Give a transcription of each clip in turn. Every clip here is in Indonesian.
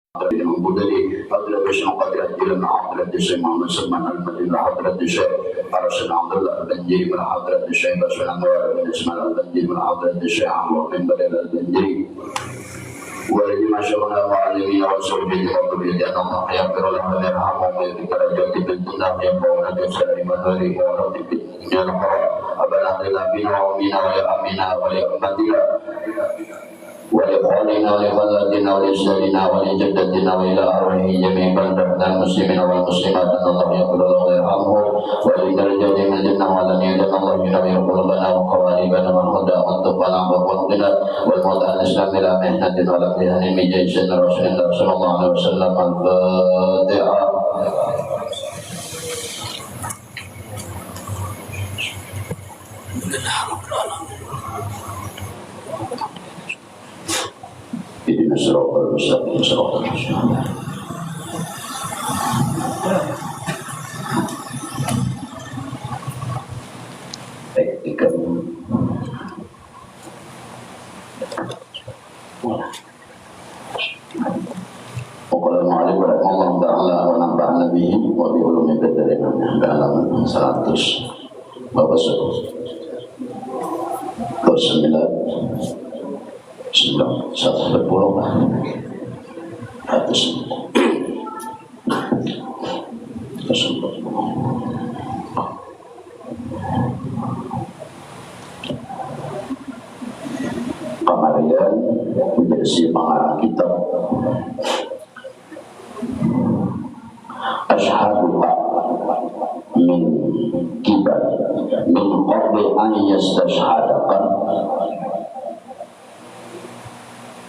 Budali Hadrat Syekh Qadrat Ilmu Hadrat Syekh Muhammad Salman Al-Madinah Hadrat Syekh Arsan Abdullah Al-Banjiri min Hadrat Syekh Basir Anwar bin Ismail Al-Banjiri min Hadrat Syekh Ahmad bin Badal Al-Banjiri wa lima syarana wa alimi wa sahbihi wa tabi'in Allah yaghfir lahu wa yarhamhu wa yudhkir darajati fid dunya wa yaqulu bi madari wa ratibi ya rabbana abana bina wa mina wa ya amina wa ya umatina ولإخواننا ولخالاتنا ولأجدادنا ولجدتنا وإلى أرواح جميع بلدنا المسلمين والمسلمات أن الله يغفر له ويرحمه ولدرجات من الجنة ولن الله ينبه قلوبنا وقوالبنا والهدى والتقى والقنا والموت عن الإسلام إلى محنة ولا امتحان من جيش رسول الله صلى الله عليه وسلم الفاتحة. Ihdina siratal mustaqim siratal mustaqim. Assalamualaikum warahmatullahi wabarakatuh. Wa nafa'ana bihi wa bi ulumi badarin halaman 100 Bapak Suruh 110 Kemarin menjadi pengarang kitab Ashhaduha min kibar min qabli an yastashhadakan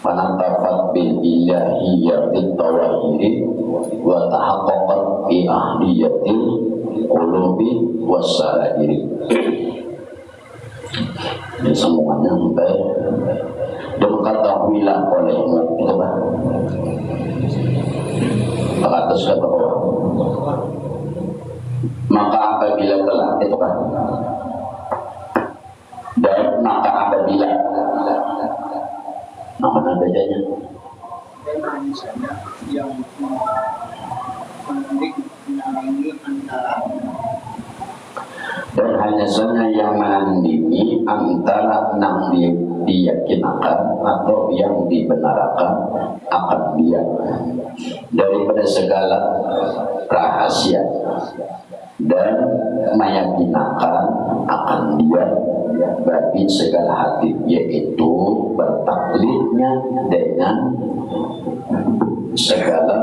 fanatafat bil ilahiyyati tawahiri wa tahaqqaqat bi ahliyatil qulubi wassalairi. Ini semuanya sampai dan ketahuilah olehmu itu kan ke atas ke bawah. Maka apabila telah itu kan dan maka apabila mana bedanya? Yang dan hanya saja yang menandingi antara yang diyakinakan atau yang dibenarkan akan dia daripada segala rahasia dan meyakinkan akan dia bagi segala hati, yaitu bertaklidnya dengan segala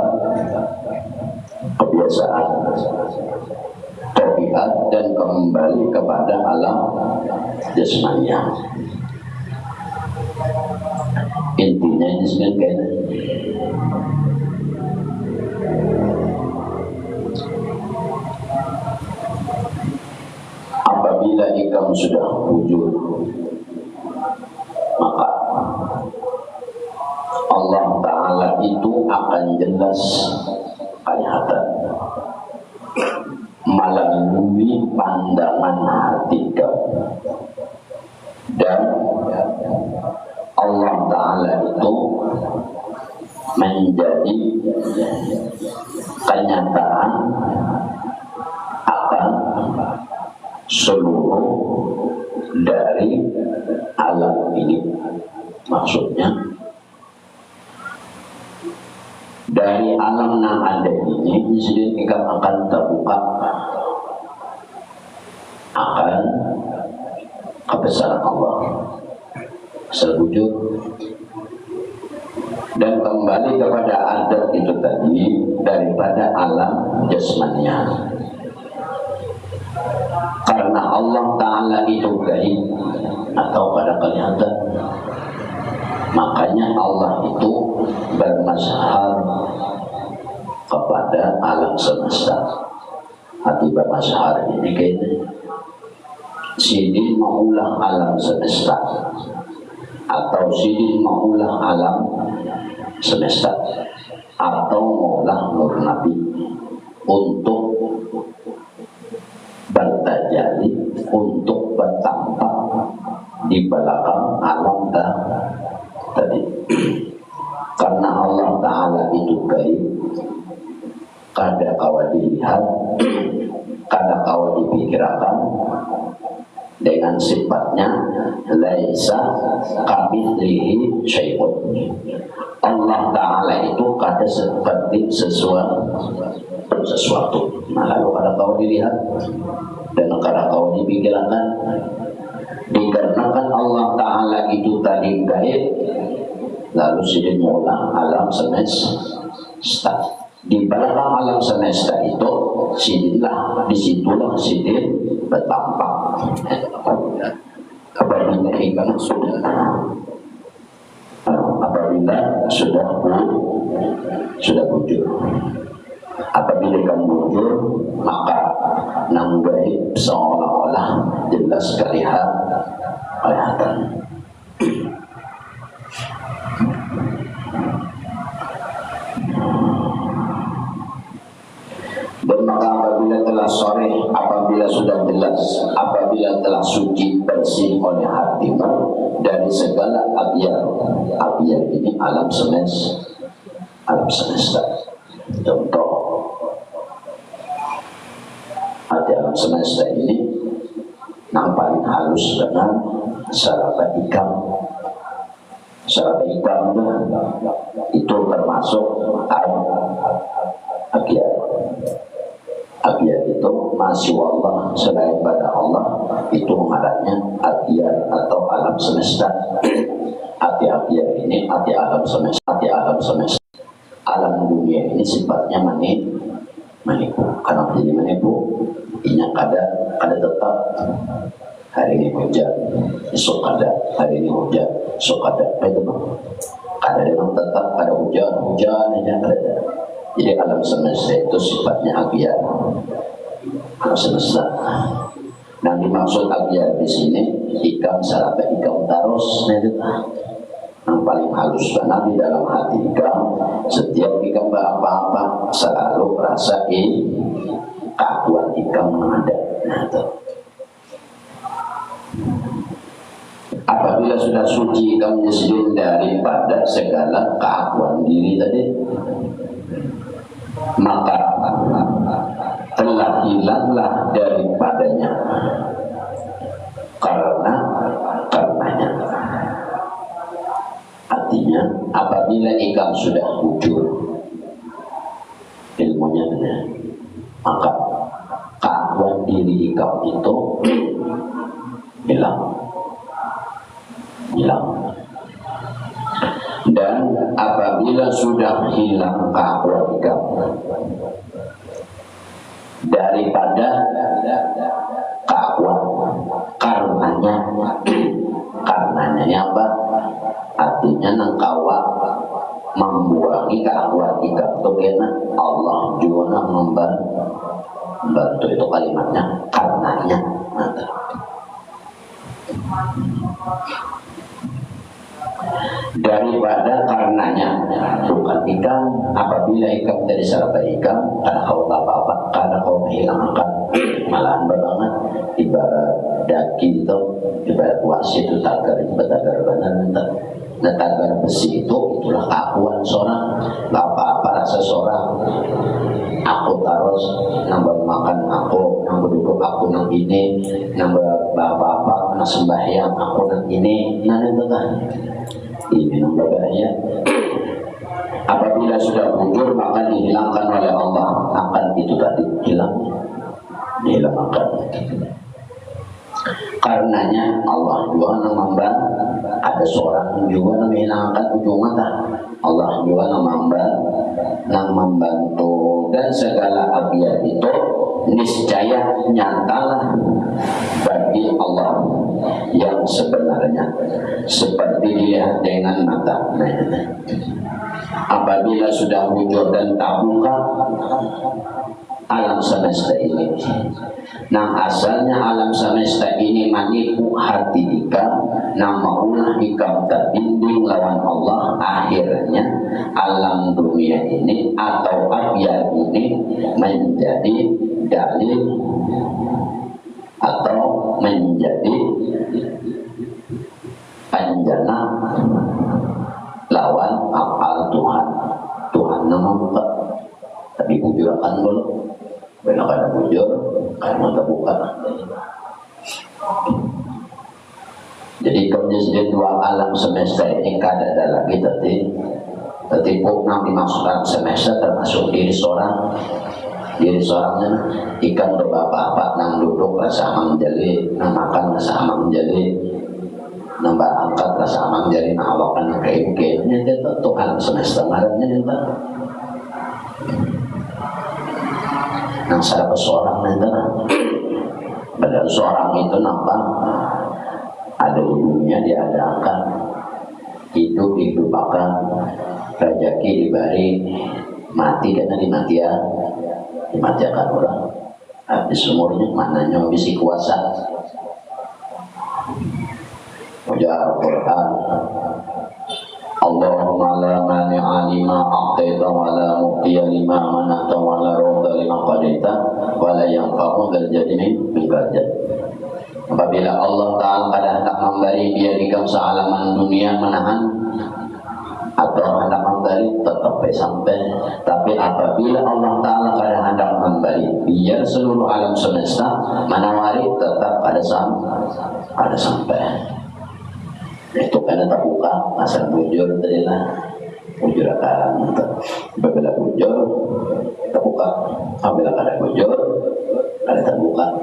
kebiasaan, tabiat dan kembali kepada alam jasmania. Intinya ini sebenarnya apabila kamu sudah wujud, maka Allah Ta'ala itu akan jelas kelihatan melalui pandangan hati kamu, dan Allah Ta'ala itu menjadi kenyataan akan seluruh dari alam ini. Maksudnya dari alam yang ada ini sendiri akan terbuka akan kebesaran Allah sewujud dan kembali kepada adat itu tadi daripada alam jasmania. Karena Allah Ta'ala itu gaib atau pada kelihatan, makanya Allah itu bermazhar kepada alam semesta. Hati bermazhar ini kayaknya Sidin maulah alam semesta atau Sidin maulah alam semesta atau maulah nur nabi untuk bertajalli, untuk bertampak di belakang alam tadi. Karena karena Allah Ta'ala itu gaib, kada kawa dilihat, kada kawa dipikirkan, dengan sifatnya laisa kamitslihi syai'un. Allah Ta'ala itu kada seperti sesuatu. Nah, lalu kada kawa dilihat dan kada kawa dipikirkan. Dikarenakan Allah Ta'ala itu tadi gaib, lalu sidin mula alam semesta. Di belakang alam semesta itu disitulah sidin bertampak. Apabila ikan sudah bujur. Apabila ikan bujur, maka nang gaib seolah-olah jelas kelihatan. Dan maka apabila telah sore, apabila sudah jelas, apabila telah suci bersih oleh hatimu dari segala abyar ini alam semesta. Contoh, hati alam semesta ini yang paling halus dengan sarapa ikam. Sarapa ikam itu termasuk abyar. Abyar itu masih Allah selain pada Allah, itu mengarahnya abyar atau alam semesta. Abyar ini alam semesta. Alam dunia ini sifatnya menipu. Karena menjadi menipu, ini kada tetap. Hari ini hujan, esok kada. Hari ini hujan, esok kada. Itu kada memang tetap ada hujan aja kada. Jadi alam semesta itu sifatnya abyar. Alam semesta. Nah, dimaksud abyar di sini ikam sarapa ikam tarus, yang paling halus karena di dalam hati ikam, setiap ikam apa-apa selalu rasain keakuan ikam ada. Nah, itu. Apabila sudah suci ikam sendiri daripada segala keakuan diri tadi, maka telah hilanglah daripadanya karenanya. Artinya apabila ikam sudah bujur ilmunya benar, maka keakuan diri ikam itu hilang. Dan apabila sudah hilang keakuan ikam daripada keakuan, karenanya apa? Artinya nangkawa membuangi keakuan ikam itu kena Allah juga membantu. Itu kalimatnya karenanya. Daripada karenanya, bukan ikam. Apabila ikam dari sarapa ikam, karena kau apa-apa, karena kau menghilangkan, malahan banget. Ibarat daki itu, ibarat wasi itu tagar benar. Nah, tagar besi itulah keakuan seorang. Gak apa-apa rasa seorang. Aku taruh nambah makan aku, nambah duduk aku nang ini, nambah apa-apa nang sembahyang aku nang ini. Nah, itu kan ini nambah bahaya. Apabila sudah bujur maka dihilangkan oleh Allah, akan itu tadi dihilangkan. Karenanya Allah juga nambah, ada seorang juga menghilangkan ujung mata. Allah juga membantu dan segala abyar itu niscaya nyatalah bagi Allah yang sebenarnya seperti dilihat dengan mata. Apabila sudah wujud dan terbuka alam semesta ini, nah asalnya alam semesta ini menipu hati ikam, nah maulah ikam terbimbing lawan Allah. Akhirnya alam dunia ini atau abyar ini menjadi dalil atau menjadi panjana lawan afal Tuhan. nama buka tapi bujur akan belum benar ada bujur kan mata buka. Jadi kemudian dua alam semesta ini kada ada lagi tadi pokoknya dimasukkan semesta termasuk diri seorangnya ikan berbapak-bapak nang duduk rasa amang jeli nang makan rasa amang jeli nang angkat rasa amang jeli nang awakan kain-kain ini itu alam semesta ngarannya itu nang salah seorang itu padahal seorang itu nampak ada ujungnya diadakan hidup akan rezeki diberi mati karena dimatiakan orang habis umurnya mananya bisa kuasa ujar Al-Quran Allahumma la mani'a lima a'taita wa la mu'tiya lima mana'ta wa la radda lima qadaita wa la yanfa'u dzal jaddi minkal jadd. Apabila Allah Ta'ala pada hendak memberi dia di sealaman dunia menahan atau hendak memberi tetap sampai. Tapi apabila Allah Ta'ala pada hendak memberi biar seluruh alam semesta menawari tetap ada sampai. Itu karena terbuka asal bujur tadi lah bujur akan berbeda bujur terbuka apabila ada bujur ada terbuka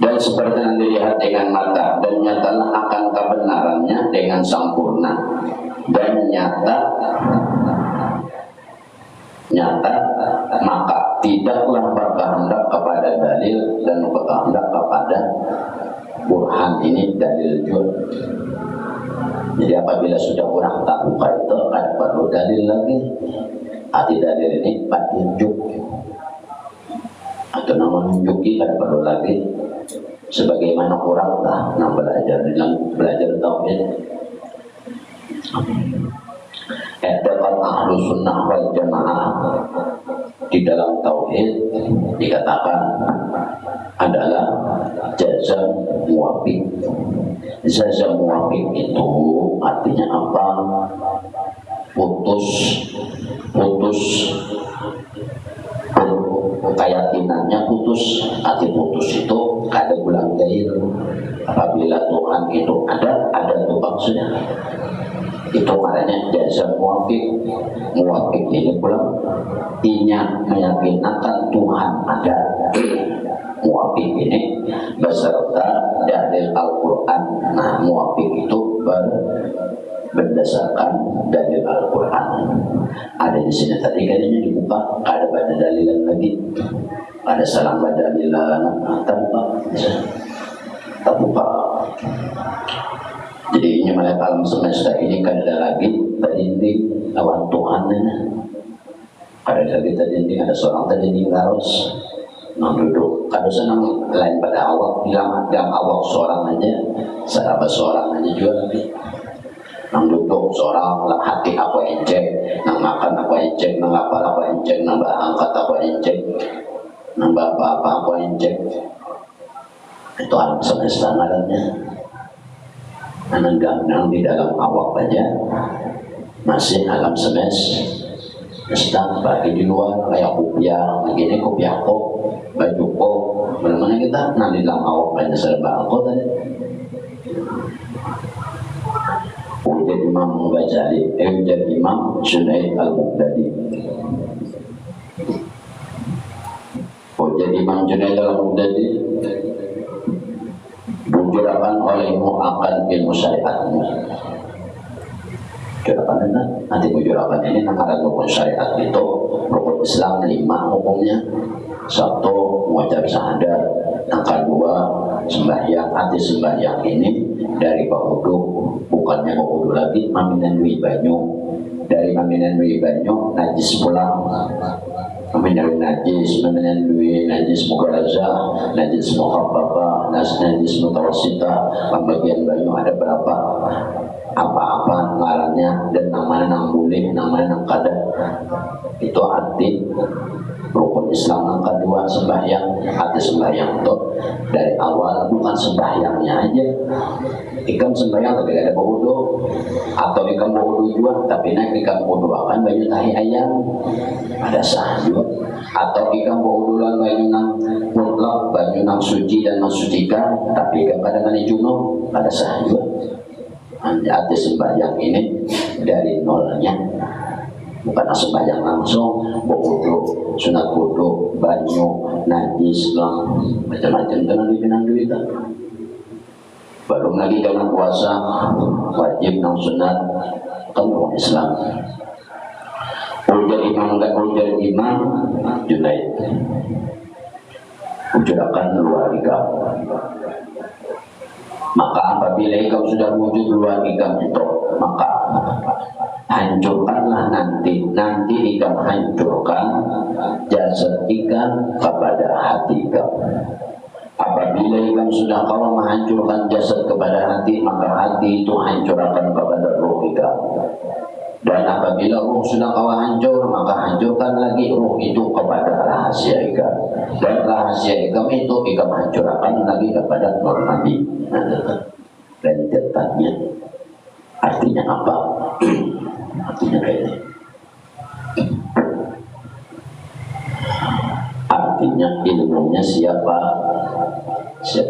dan seperti yang dilihat dengan mata dan nyatalah akan kebenarannya dengan sempurna dan nyata maka tidaklah berkehendak kepada dalil dan berkehendak kepada burhan ini dalil jur. Jadi apabila sudah orang tak buka itu ada perlu dalil lagi. Arti dalil ini petunjuk atau nama menunjuki ada perlu lagi. Sebagaimana orang lah yang belajar tauhid. Edakan ahlu sunnah wal jamaah di dalam tauhid dikatakan adalah jaza muwafiq. Jaza muwafiq itu artinya apa? Putus keyakinannya putus. Arti putus itu kada ulang gair. Apabila Tuhan itu ada itu maksudnya. Itu maknanya jaza muwafiq. Muwafiq ini pula inya meyakinkan Tuhan ada. Muwafiq ini beserta dalil Al-Quran. Nah, muwafiq itu berdasarkan dalil Al-Quran. Ada di sini tadi kayaknya dibuka, ada pada dalilan lagi, ada salam pada dalilan terbuka. Jadi ini melihat alam semesta ini kan ada lagi tadi lawan Tuhan ini. Ada lagi tadi ada seorang tadi ngaros nang duduk. Kalau senang lain pada awak bilang awak seorang aja, sahabat seorang aja juga lagi. Nang duduk seorang lah hati apa enceng, nang makan apa enceng, nang apa enceng, nang angkat apa enceng, nang apa enceng. Itu alam semesta ngarannya. Nang di dalam awak aja masih alam semesta. Bagi di luar kayak kopiah, begini kopiah kok, baju kok, mana kita nang di dalam awak aja serba kok tadi. Ujar Imam Ghazali, ujar Imam Junaid Al-Baghdadi. Ujar Imam Junaid Al-Baghdadi bujurakan olehmu akan ilmu syariatmu. Bujurakan ini, nanti bujurakan ini ada rukun syariat itu, rukun Islam 5 hukumnya. 1 mengucap syahadat, yang kedua sembahyang. Arti sembahyang ini dari wudu, bukannya wudu lagi maminan dui banyu. Dari maminan dui banyu najis pulang. Maminan najis mughallazah, najis mukhaffafah, najis mutawassithah. Pembagian banyu ada berapa? Apa-apa ngarannya dan namanya nang boleh, namanya nang kada. Itu arti rukun Islam yang kedua sembahyang. Arti sembahyang itu dari awal bukan sembahyangnya aja. Ikam sembahyang tapi ada wudu, atau ikam wudu juga dua, tapi nak ikan uduakan banyu tahi ayam ada sah juga. Atau ikan udulan banyu nang mutlak, banyu nang suci dan mensucikan, tapi ikan pada mani junub ada sah juga. Ada sembahyang ini dari nolnya, bukan sembahyang langsung, wudu, sunat wudu, banyu, najis, macam-macam dengan dipinang duit. Baru lagi dalam puasa wajib nang sunat kan orang Islam. Ujar imam enggak ujar imam Junaid. Ujurakan luar ikam. Maka apabila ikam sudah wujud luar ikam itu, maka hancurkanlah nanti ikam hancurkan jasad ikam kepada hati ikam. Apabila ikam sudah kau menghancurkan jasad kepada hati, maka hati itu hancurkan kepada ruh ikam. Dan apabila ruh sudah kau hancur, maka hancurkan lagi ruh itu kepada rahasia ikam. Dan rahasia ikam itu ikam hancurkan lagi kepada nur nabi. Dan detaknya artinya apa? Artinya kayak ini. Artinya ilmunya siapa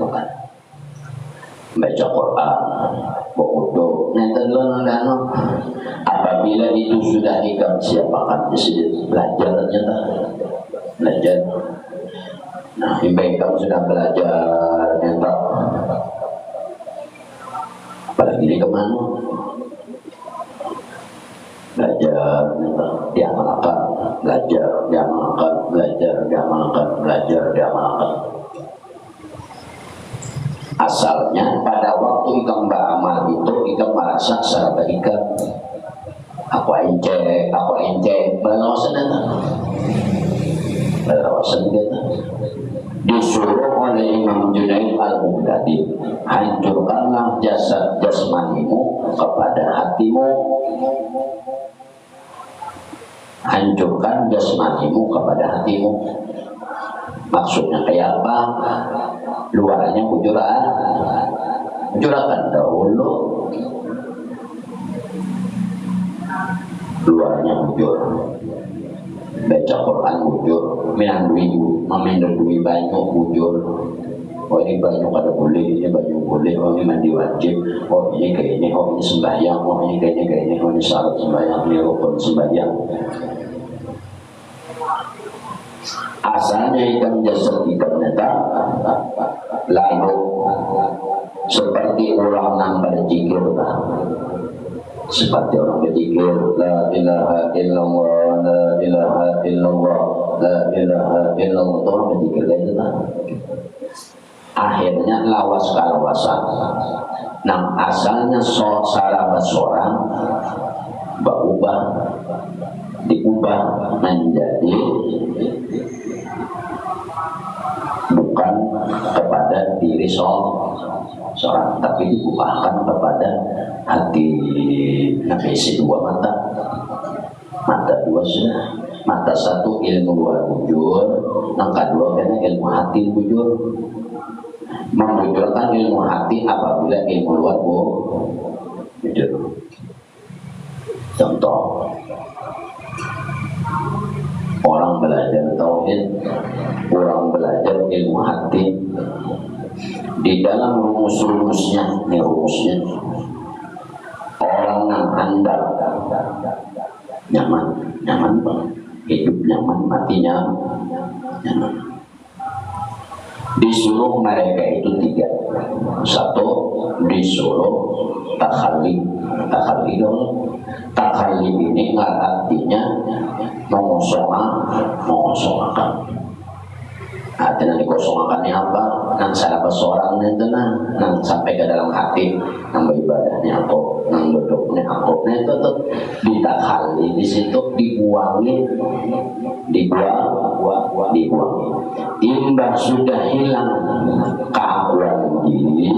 kan baca Quran, berwudu, nentelo. Apabila itu sudah ikam siapakan belajarnya belajar. Nah, ikam sudah belajar nentelo. Apalagi di kemana? Belajar diamalkan, belajar diamalkan, belajar diamalkan, belajar diamalkan. Asalnya pada waktu ikam beramal itu ikam merasa secara ikam aku ence belawasan kita disuruh oleh Imam Junaid Al-Baghdadi, hancurkanlah jasad jasmanimu kepada hatimu. Hancurkan jasmanimu kepada hatimu. Maksudnya kayak apa? Luarnya bujurakan dahulu, luarnya bujur, baca Quran bujur, memindui banyu bujur. Oh ini banyu kada boleh, ini banyu boleh, oh ini mandi wajib, oh ini kayak ini, oh ini sembahyang, oh ini kayak ini, oh ini syarat sembahyang, ini rukun sembahyang. Asalnya ikan jasad ikan neta, lalu seperti orang yang berzikir, seperti orang berzikir, la ilaha illallah, la ilaha illallah, la ilaha illallah, orang berzikir itu akhirnya lawas kalawasan. Nah asalnya sarana seorang diubah menjadi bukan kepada diri seorang, tapi diubahkan kepada hati. Nah isi dua mata dua sudah, mata satu ilmu luar bujur, yang kedua karena ilmu hati bujur. Membujurkan ilmu hati apabila ilmu luar bujur. Contoh, orang belajar tauhid, orang belajar ilmu hati, di dalam rumus-rumusnya, ini rumusnya, orang yang handal, nyaman banget, hidup nyaman, matinya nyaman. Disuruh mereka itu tiga. Satu, disuruh takhalli dulu. Takhalli ini artinya mengosongkan. Artinya dikosongkannya apa? Nang salah seorang itu nang sampai ke dalam hati, nang beribadahnya aku, nang duduknya aku. Nah itu tuh ditakhalli, di situ dibuangi. Imbah sudah hilang keakuan diri,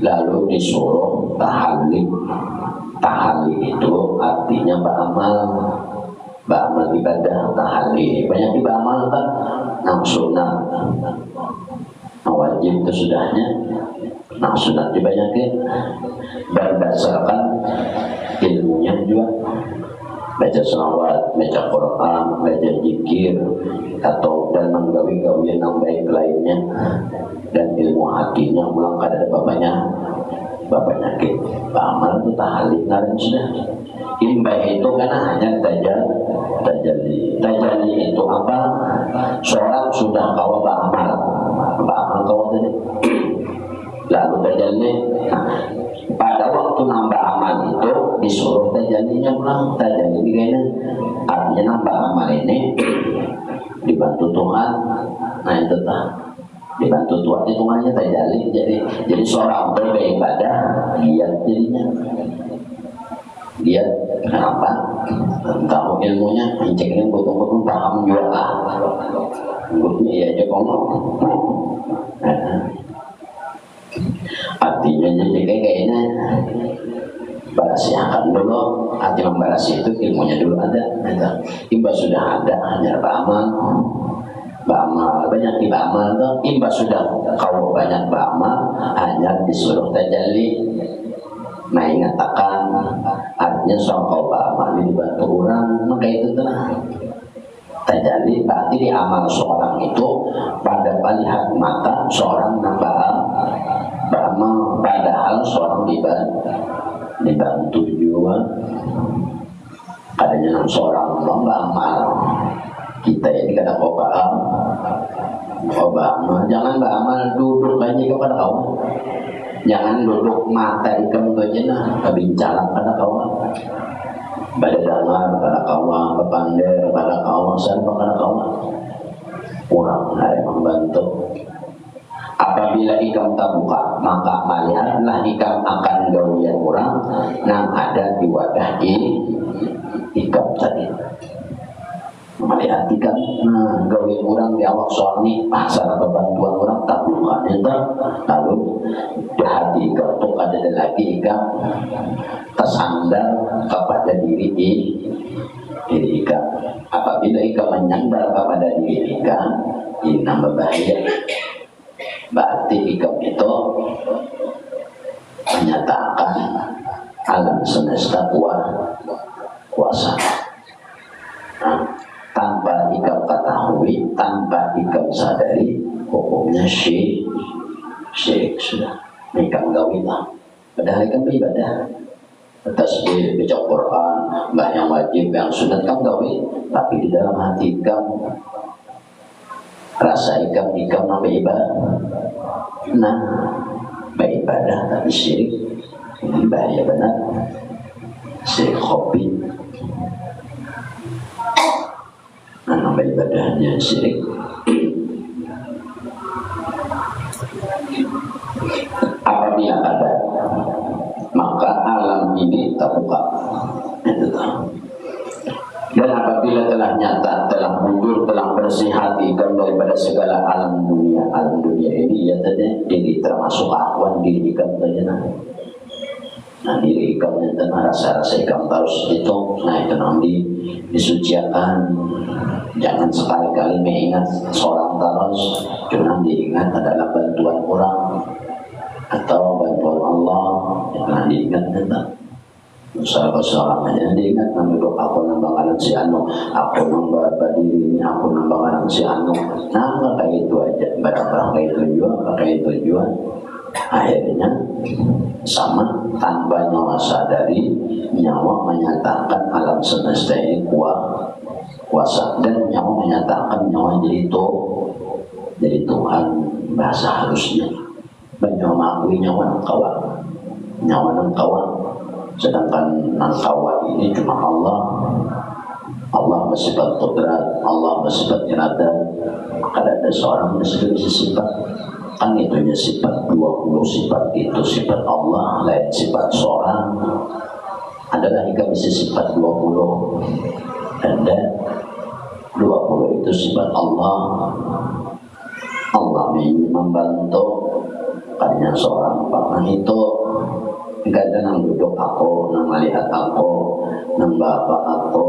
lalu disuruh tahalli. Tahalli itu artinya beramal ibadah. Tahalli banyak beramal tak, nang sunat, nang wajib itu sudahnya, nang sunat dibanyakin berdasarkan ilmunya. juga baca selawat, baca Quran, baca zikir, atau dan menggawi-gawian yang baik lainnya, dan ilmu hatinya ulang kada ada bapaknya ke amal itu tahalil ngaran sudah. Imbah itu karena hanya tajalli itu apa? Seorang sudah kawa beramal kawa tadi lalu tajalli. Pada waktu nambah amal itu disuruh tajallinya pulang. Tajalli kayaknya artinya nambah amal ini dibantu Tuhan. Nah itu dibantu Tuhan itu namanya tajalli. Jadi seorang beribadah giat jadinya. Giat kenapa? Tahu ilmunya, ceknya betul-betul paham juga. Menurutnya ya aja ngomong. Artinya jadi kayaknya barasi akan dulu. Arti membarasi itu ilmunya dulu ada. Imba sudah ada hanya beramal banyak beramal tuh. Imba sudah kau banyak beramal hanya disuruh tajalli. Nah ingatakan artinya soal kau beramal dibantu orang, maka itu telah tajalli. Berarti di amal seorang itu pada melihat mata seorang beramal, padahal seorang dibantu juga. Kadangnya seorang beramal kita ini kadang kau beramal, jangan beramal duduk aja kepada kau. Jangan duduk mata ikam tu aja nah, kebincaran pada kawan, pada dengar pada kawan, berpandai pada kawan, serba pada kawan. Kurang ada membantu. Apabila ikam tak buka, maka melihatlah ikam akan gawian orang yang ada di wadah ikam tadi. Melihat ikam, gawian orang di awak soal ni, salah bantuan orang tak buka itu, lalu di hati ikam tu ada lagi ikam tersandar kepada diri ikam. Apabila ikam menyandar kepada diri ikam, ini nambah bahaya. Berarti ikam itu menyatakan alam semesta kuasa. Tanpa ikam ketahui, tanpa ikam sadari, hukumnya syirik sudah. Ikam gawilah. Padahal ikam beribadah, tasbih, baca Quran, yang wajib, yang sunat ikam gawi, tapi di dalam hati ikam rasa ikam nama ibadah. Nah, beribadah tapi syirik, ini bahaya benar. Syirik khofi. Nama ibadahnya syirik. Apabila ada, maka alam ini terbuka. Dan apabila telah nyata, telah mundur, telah bersih hati daripada segala alam dunia ini, ya tadi diri termasuk akwan diri ikam saja. Nah diri ikam yang tenang, rasa-rasa ikam terus itu, nah itu nanti disuciakan. Jangan sekali-kali mengingat seorang terus, cuma diingat adalah bantuan orang atau bantuan Allah yang pernah diingat tentang. Seorang aja diingat menurut aku nambah si anu, aku nambah berdiri ini, aku nambah si anu. Nah kayak itu aja, barang-barang kayak tujuan. Akhirnya sama tanpa nyawa sadari, nyawa menyatakan alam semesta ini kuasa, dan nyawa menyatakan nyawa jadi Tuhan. Bahasa halusnya nyawa mengakui nyawa nang kawan, sedangkan nang kawan ini cuma Allah bersifat qudrat, Allah bersifat irada. Kada ada seorang yang sifat, kan itunya sifat 20 sifat itu sifat Allah, lain sifat seorang. Adalah jika bisa sifat 20, ada 20 itu sifat Allah. Allah membantu karena seorang paman itu enggak ada nang duduk aku, nang melihat aku, nang bapak aku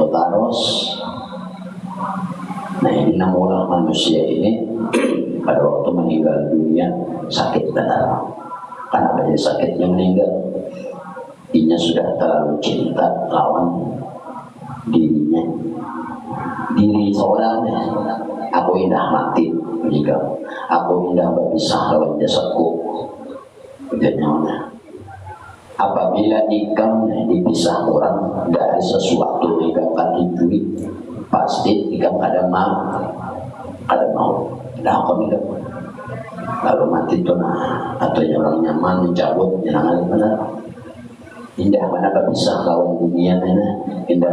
terus. Nah ini namulah manusia ini pada waktu meninggal dunia sakit benar. Karena banyak sakit yang meninggal, Inya sudah terlalu cinta lawan dirinya, diri seorang. Aku indah mati jika aku indah berpisah lawan jasadku. Ujarnya, apabila ikam dipisah orang dari sesuatu yang akan dicuri, pasti ikam ada mau. Nah, kami lalu mati itu atau orang nyaman mencabut jangan benar. Indah mana berpisah lawan dunia mana, indah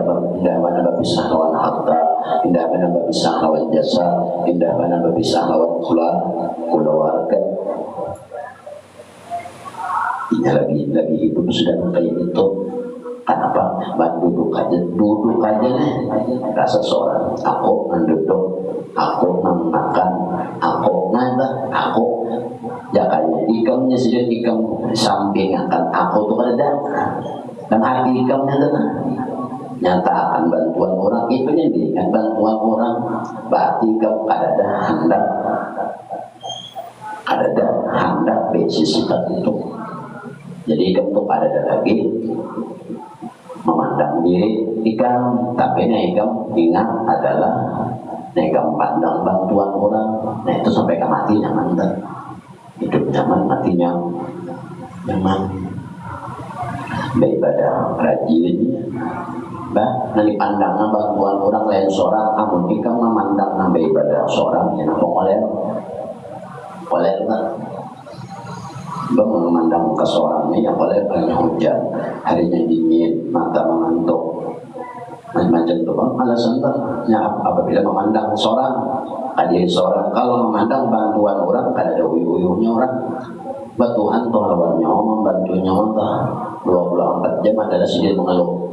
mana berpisah lawan harta, indah mana berpisah lawan jasa, indah mana berpisah lawan keluarga. Ini lagi hidup sudah kayak itu. Kenapa? Duduk aja nih. Rasa seorang aku menduduk, aku memakan, aku nanda, aku jakanya ikamnya sudah ikam samping akan aku tuh ada dan hati ikamnya tuh nyata akan bantuan orang itu yang diingat bantuan orang berarti ikam ada hendak basis itu. Jadi ikam tuh ada lagi memandang diri ikam, tapi ikam ingat adalah ikam pandang bantuan orang. Nah itu sampai ke mati nyaman tak? Hidup nyaman, matinya nyaman. Beribadah rajin, nanti pandangan bantuan orang lain seorang, amun ikam memandang beribadah seorang yang apa oleh tak? Memandang ke seorangnya yang oleh banyak hujan, harinya dingin, mata mengantuk, macam-macam itu alasan ya apabila memandang seorang hadir seorang. Kalau memandang bantuan orang ada uyuh-uyuhnya orang bantuan tuh lawan nyawa membantu nyawa 24 jam adalah sidin mengeluh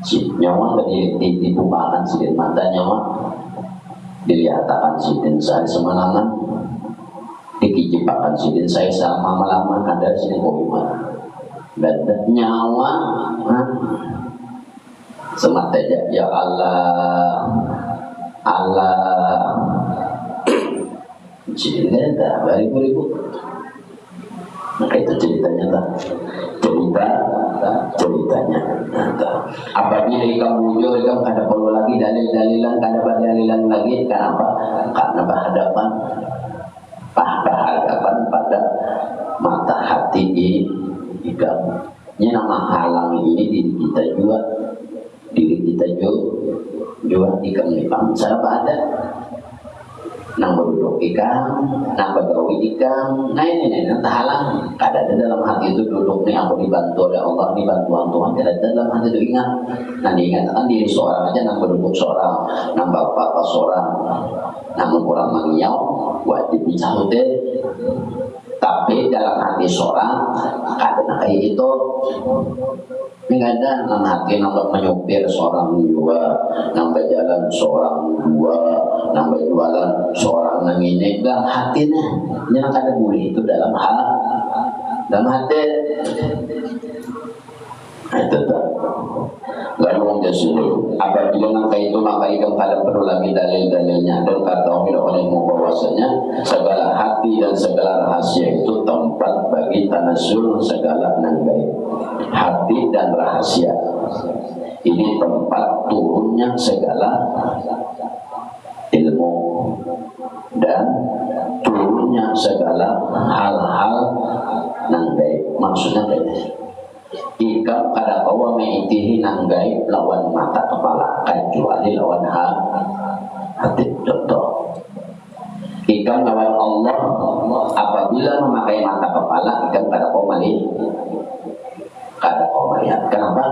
si nyawa tadi dibukakan sidin mata nyawa dilihatkan sidin sehari semalaman dikijipakan sidin saya sama malaman ada sidin kopiman dan nyawa semata aja ya Allah sidin dah beribu-ribu. Maka itu ceritanya apabila ikam muncul ikam kada perlu lagi dalil-dalilan kada berdalilan lagi. Kenapa? Karena berhadapan pada mata hati ikam. Ini nama halang ini diri kita juga ikam siapa ada nang berduduk ikam, nang bergawi ikam. Nah ini halang. Kada ada dalam hati itu duduk nih aku dibantu oleh Allah, dibantuan Tuhan. Kada ada dalam hati itu ingat. Nah diingatkan diri seorang aja nang berduduk seorang, nang bapak seorang, namun kurang mengiau wajib dicabut deh. Tapi dalam hati seorang kada kayak itu. Nggak ada dalam hati nampak menyupir seorang dua, nambah jalan seorang dua, nambah jualan seorang nang ini. Dalam hatinya yang ada boleh itu dalam hati. Itu tak. Lalu menjadi apabila nangka itu maka ikam kada perlu lagi dalil-dalilnya dan ketahui olehmu bahwasanya segala hati dan segala rahasia itu tempat bagi tanazzul segala nanggai. Hati dan rahasia ini tempat turunnya segala ilmu dan turunnya segala hal-hal nanggai. Maksudnya kayak ikam kada kawa meitihi nanggai lawan mata kepala kecuali lawan hati. Contoh ikam lawan Allah apabila memakai mata kepala ikam kada kawa melihat. Kenapa?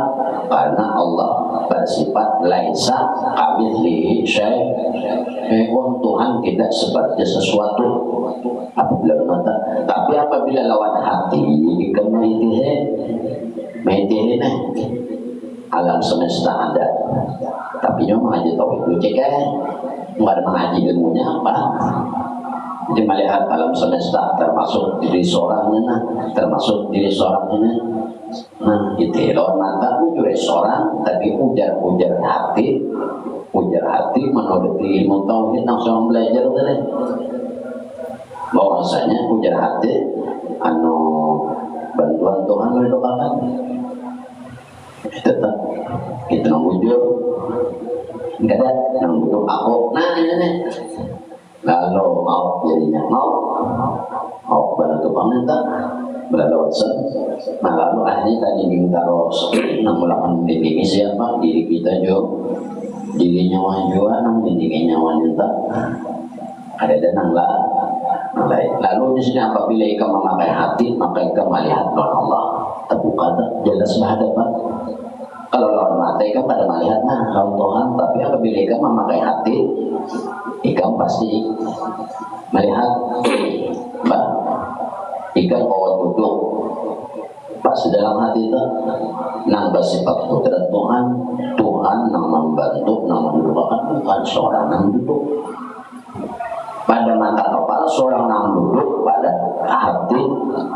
Karena Allah bersifat laisa kamitslihi syai'un. Tuhan tidak seperti sesuatu apabila mata. Tapi apabila lawan hati ikam meitihi alam semesta ada. Tapi nyo mengaji tauhid lu cek nggak ada mengaji ilmunya apa. Jadi melihat alam semesta termasuk diri seorangnya, termasuk diri seorangnya. Nah, itu lawan mata ujar seorang, tapi ujar hati menurut ilmu tauhid langsung belajar tadi. Bahwasanya ujar hati bantuan Tuhan itu kapan? Tetap itu nang wujud, enggak ada nang wujud aku. Nah ini lalu mau jadinya mau bantu pemerintah melalui nah lalu akhirnya tadi terus nang melakukan bimbingi siapa diri kita juga diri nyawa juga nang bimbingi nyawa kita ada dan nang lain. Lalu di sini apabila ikan memakai hati maka ikan melihat Allah terbuka jelas berhadapan. Kalau lawan mata ikan pada melihat lawan Tuhan, tapi apabila ikan memakai hati ikan pasti melihat ikan bawa duduk pas dalam hati itu nang bersifat kudrat Tuhan nang membantu nang mendudukan bukan seorang nang duduk pada mata kepala seorang nang duduk pada hati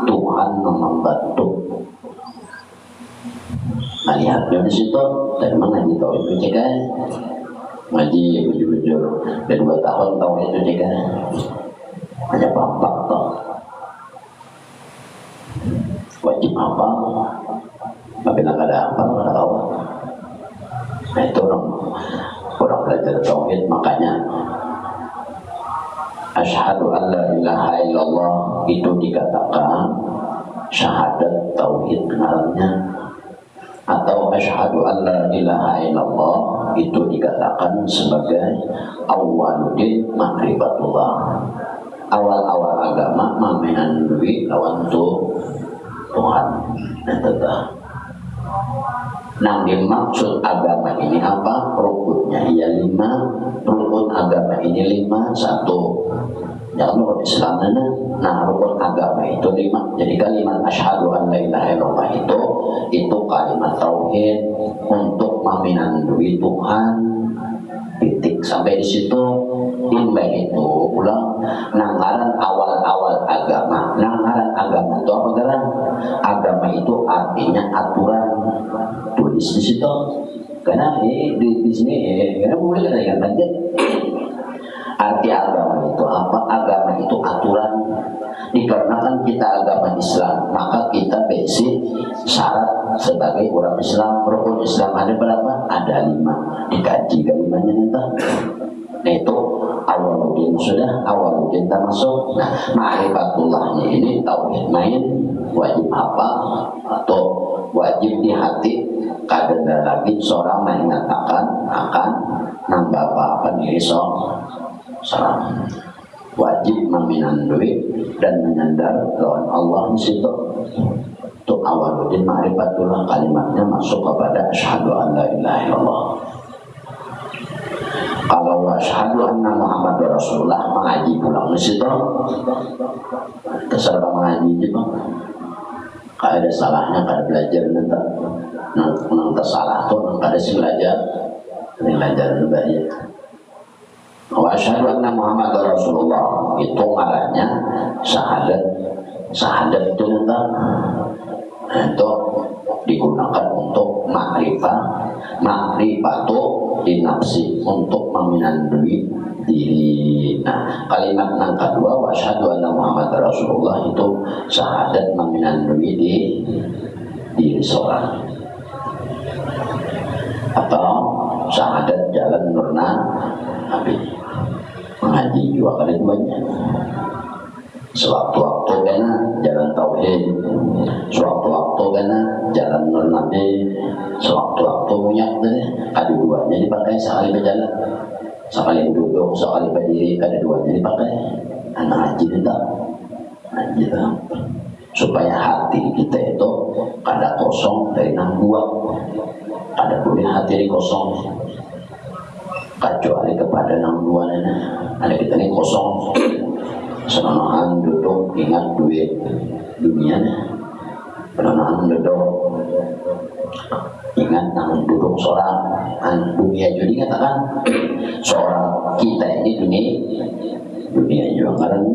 Tuhan nang membantu melihatnya di situ dari mana kita itu cek ngaji bujur-bujur dan 2 tahun tahu itu cek hanya bampak toh wajib apa apabila ada apa nggak tahu. Nah itu orang belajar tauhid makanya asyhadu an la ilaha illallah itu dikatakan syahadat tauhid kenalnya, atau asyhadu an la ilaha illallah itu dikatakan sebagai awwaluddin ma'rifatullah, awal-awal agama mamenan duit lawan Tuhan. Nah tetap nah dimaksud agama ini apa? Rukunnya ia 5, rukun agama ini 5. 1 jangan lupa Islam nah rukun agama itu 5. Jadi kalimat asyhadu an la ilaha illallah itu kalimat tauhid untuk meminandui Tuhan titik sampai di situ. Imba itu ulang nanggaran awal-awal agama. Nanggaran agama itu apa geran? Agama itu artinya aturan. Tulis di situ. Karena di sini karena boleh katakan banjir. Arti agama itu apa? Agama itu aturan. Dikarenakan kita agama Islam, maka kita basic syarat sebagai orang Islam. Rukun Islam ada berapa? Ada 5. Dikaji kelimanya nanti. Nah itu awaludin sudah, awaludin termasuk. Nah ma'rifatullahnya ini tauhid main wajib apa atau wajib di hati. Kadang lagi seorang mengatakan akan nambah apa diri seorang wajib meminandui dan menyandar lawan Allah di situ. Untuk awaludin ma'rifatullah kalimatnya masuk kepada asyhadu an la ilaha illallah. Kalau asyhadu anna Muhammadar Rasulullah mengaji pulang di situ terserah mengaji juga. Kalau ada salahnya kada belajar nang tersalah tuh kada sih belajar banyak. Wa asyhadu anna Muhammadar Rasulullah itu artinya syahadat itu itu digunakan untuk ma'rifatu dinafsi untuk meminandui diri. Nah kalimat yang kedua wa asyhadu anna Muhammadar Rasulullah itu syahadat meminandui diri seorang atau syahadat jalan nurna Nabi. Mengaji juga kali duanya. Sewaktu-waktu kena jalan tauhid, sewaktu-waktu kena jalan nur Nabi, sewaktu-waktu minyak deh. Ada duanya dipakai sekali berjalan, sekali duduk, sekali berdiri, ada duanya dipakai. Anak haji tidak, haji tak. Supaya hati kita itu kada kosong dari nangguak, kada boleh hati kosong. Kecuali kepada nangguan ada kita ini kosong. Senanahan duduk ingat duit dunia, senanahan duduk ingat nang duduk seorang dunia. Jadi katakan seorang kita ini dunia juga karena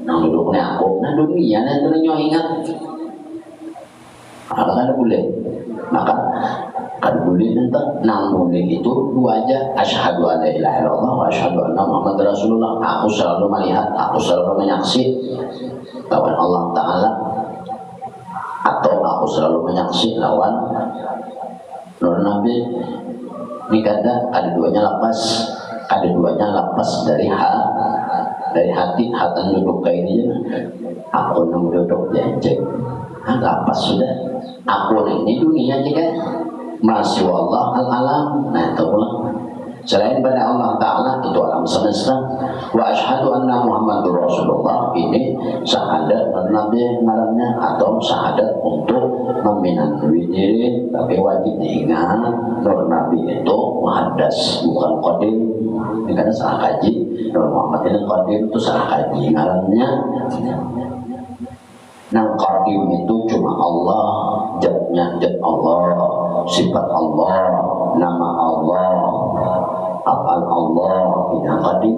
nang duduknya aku, nah dunia itu ingat. Ada boleh, maka kan boleh nanti nang boleh itu 2 aja. Asyhadu an la ilaha illallah wa asyhadu anna Muhammadar Rasulullah. Aku selalu melihat, aku selalu menyaksi lawan Allah Ta'ala. selalu menyaksi lawan Nur Nabi. Ini ada duanya lapas dari hati duduk kayak ini. Aku nang duduk janjek. Lapas sudah. Aku ini dunia juga. Masya Allah al-alam. Nah itu pula. Selain pada Allah Ta'ala itu alam semesta. Wa ashadu anna Muhammadur Rasulullah. Ini syahadat Nabi ngarannya atau syahadat untuk meminanui diri. Tapi wajib diingat Nur Nabi itu muhaddas bukan qadim. Ini kan salah kaji. Nur Muhammad ini qadim itu salah kaji ngarannya. Nang qadim itu cuma Allah, zatnya zat Allah, sifat Allah, nama Allah, afal Allah, ini qadim.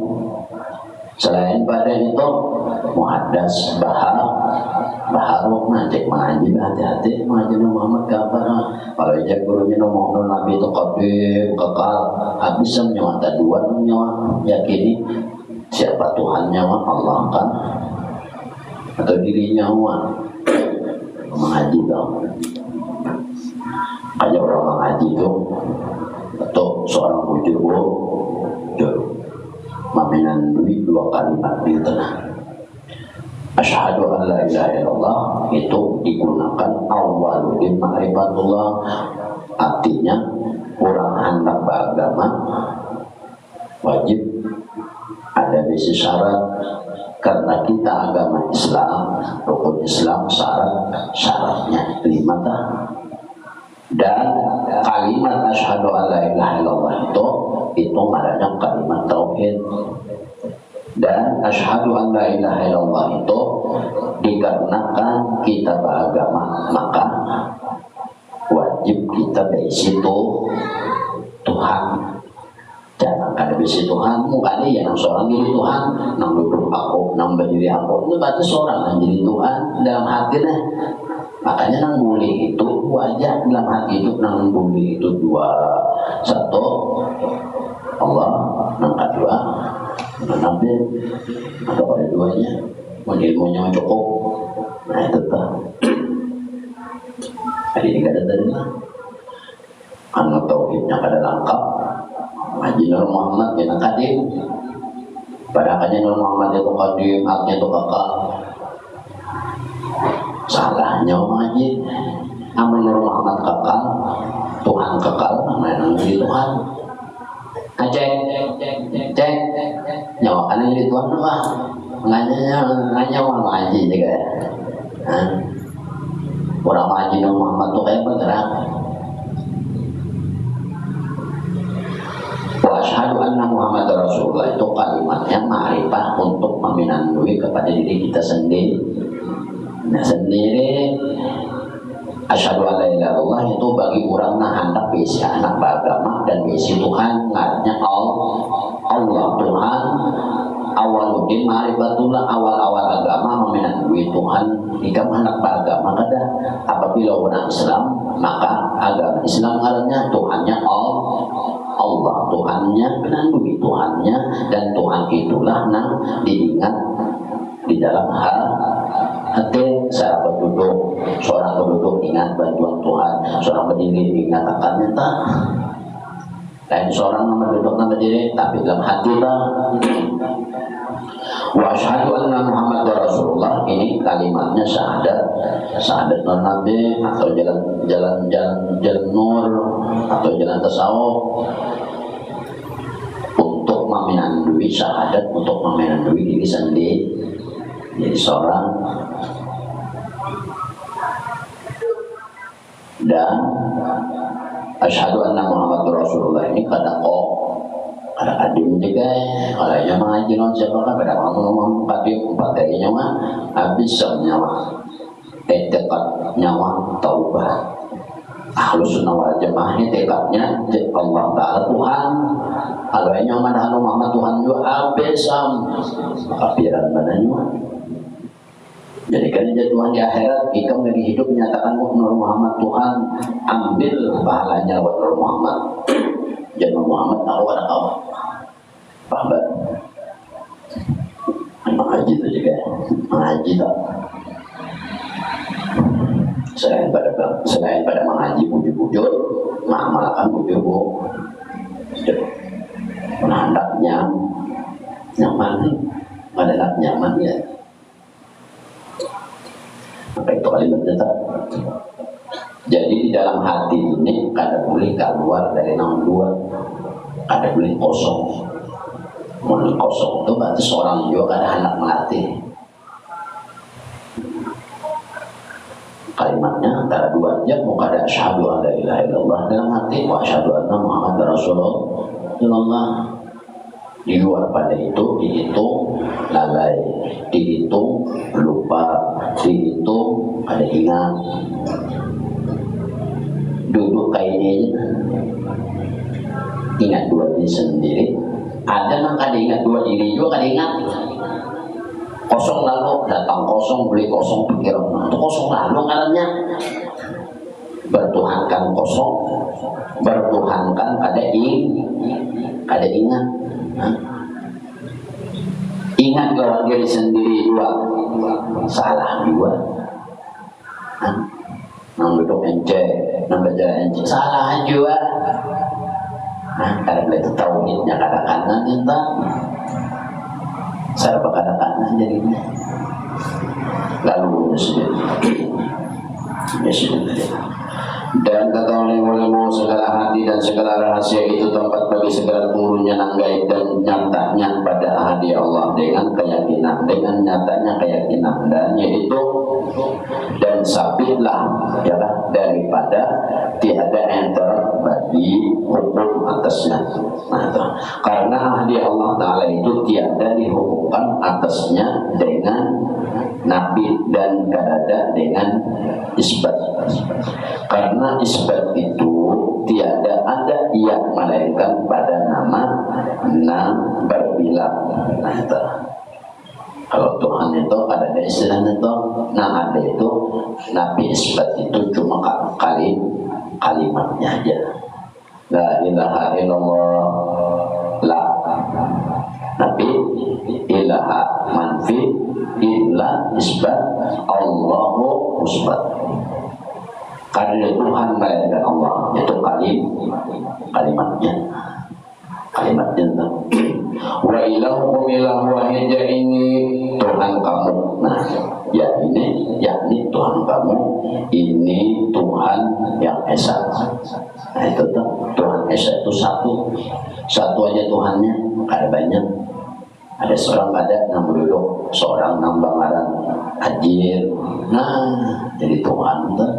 Selain pada itu muhaddas baharu nanti mengaji hati-hati mengaji Muhammad kabar. Kalau aja gurunya ngomong Nabi itu qadim kekal, habis menyawa dua menyawa yakini siapa Tuhannya Allah kan atau dirinya mengaji dong. Aja orang mengaji itu atau seorang bujur maminan duit dua kalimat di tengah. Asyhadu an la ilaha illallah itu digunakan awal di ma'rifatullah, artinya orang hendak beragama wajib ada bisi syarat. Karena kita agama Islam, rukun Islam syaratnya 5 dan kalimat asyhadu an la ilaha illallah itu maknanya kalimat tauhid. Dan asyhadu an la ilaha illallah itu dikarenakan kita beragama maka wajib kita berisi Tuhan. Jangan kada bisi Tuhan, mukanya ya nang seorang jadi Tuhan, nang duduk aku, nang berdiri aku, itu berarti seorang yang jadi Tuhan dalam hatinya. Makanya nang boleh itu wajah dalam hati itu, nang boleh itu 2, 1 Allah, nang kedua Nabi, atau pada duanya, ilmunya cukup. Nah itu tuh. Hari ini kada tadi lah, karena tauhidnya kada lengkap. Haji Nur Muhammad yang qadim. Padahal Nur Muhammad itu qadim, artinya itu kekal. Salahnya Haji. Amal Nur Muhammad kekal, Tuhan kekal, namanya jadi Tuhan. Cek, nyawa kan jadi Tuhan apa? Nganyawa Haji juga. Orang Haji Nur Muhammad itu kayak bergerak. Wa asyhadu anna Muhammad Rasulullah itu kalimatnya ma'rifah untuk meminandui kepada diri kita sendiri. Nah sendiri asyhadu an la ilaha illallah itu bagi orang nah hendak bisi anak beragama dan bisi Tuhan ngaranya Allah Tuhan awaludin ma'rifatullah awal agama meminandui Tuhan. Jika hendak beragama kada apabila orang Islam maka agama Islam ngaranya Tuhannya Allah Tuhannya, menandui Tuhannya, dan Tuhan itulah yang diingat di dalam hati. Saya berduduk, seorang berduduk ingat bantuan Tuhan, seorang berdiri ingat akan minta. Lain seorang berduduk berdiri, tapi dalam hati lah. Wa asyhadu anna Muhammad Rasulullah ini kalimatnya syahadat Nur Nabi atau jalan nur atau jalan tasawuf untuk meminandui syahadat untuk meminandui diri sendiri jadi seorang. Dan asyhadu anna Muhammad Rasulullah ini ada kadim juga kalau yang mengaji non siapa kan pada ngomong kadim 4 harinya mah habis nyawa tekad nyawa taubah Ahlus Sunnah wal Jamaah tekadnya Allah Ta'ala Tuhan. Kalau yang mana Muhammad Tuhan juga habis kafiran mananya. Jadi kan Tuhan di akhirat kita lagi hidup menyatakan Nur Muhammad Tuhan, ambil pahalanya buat Nur Muhammad. Jangan Muhammad tahu ada apa. Paham? Mengaji itu juga mengaji tak. selain pada mengaji bujur-bujur, mengamalkan bujur-bujur, menandaknya nyaman, adalah nyaman ya. Maka itu kalimat tetap. Jadi di dalam hati ini kada boleh keluar dari nomor dua, kada boleh kosong. Mulai kosong itu berarti seorang juga kada hendak melatih. Kalimatnya antara dua aja, mau kada asyhadu an la ilaha illallah dalam hati, wa asyhadu anna Muhammadar Rasulullah. Di luar pada itu dihitung lalai, dihitung lupa, dihitung ada ingat. Duduk kayaknya ingat dua diri sendiri, ada yang kada ingat dua diri juga kada ingat. Kosong lalu datang kosong, beli kosong pikiran, itu kosong lalu ngarannya. Bertuhankan kosong, bertuhankan kada ingat. Ingat lawan diri sendiri dua, salah dua. Nang duduk encek, nang baca encek, salah juga. Kada boleh tauhidnya kada kanan entah. Saya kada kanan jadinya. Lalu dan ketahuilah segala hati dan segala rahasia itu tempat bagi segala turunnya nang gaib dan nyatanya pada hadiah Allah dengan keyakinan, dengan nyatanya keyakinan, dan yaitu dan sabitlah ya daripada tiada enter bagi hukum atasnya. Nah, karena hadiah Allah Ta'ala itu tiada dihukumkan atasnya dengan nabi dan kadada dengan isbat. Karena isbat itu tiada ada yang melainkan pada nama berbilang. Nah itu. Kalau Tuhan itu ada istilahnya itu, nah ada itu nabi isbat itu cuma kalimatnya aja. La ilaha illallah, la nabi ilaha manfi illa isbat Allahu usbat. Karena Tuhan melainkan Allah itu kalimatnya wa ilahukum ilahu wahid, ini Tuhan kamu. Nah ya ini yakni Tuhan kamu, ini Tuhan yang esa. Nah itu tuh Tuhan esa itu satu aja Tuhannya, ada banyak. Ada seorang pada yang duduk, seorang nang bangaran hajir. Nah jadi Tuhan tuh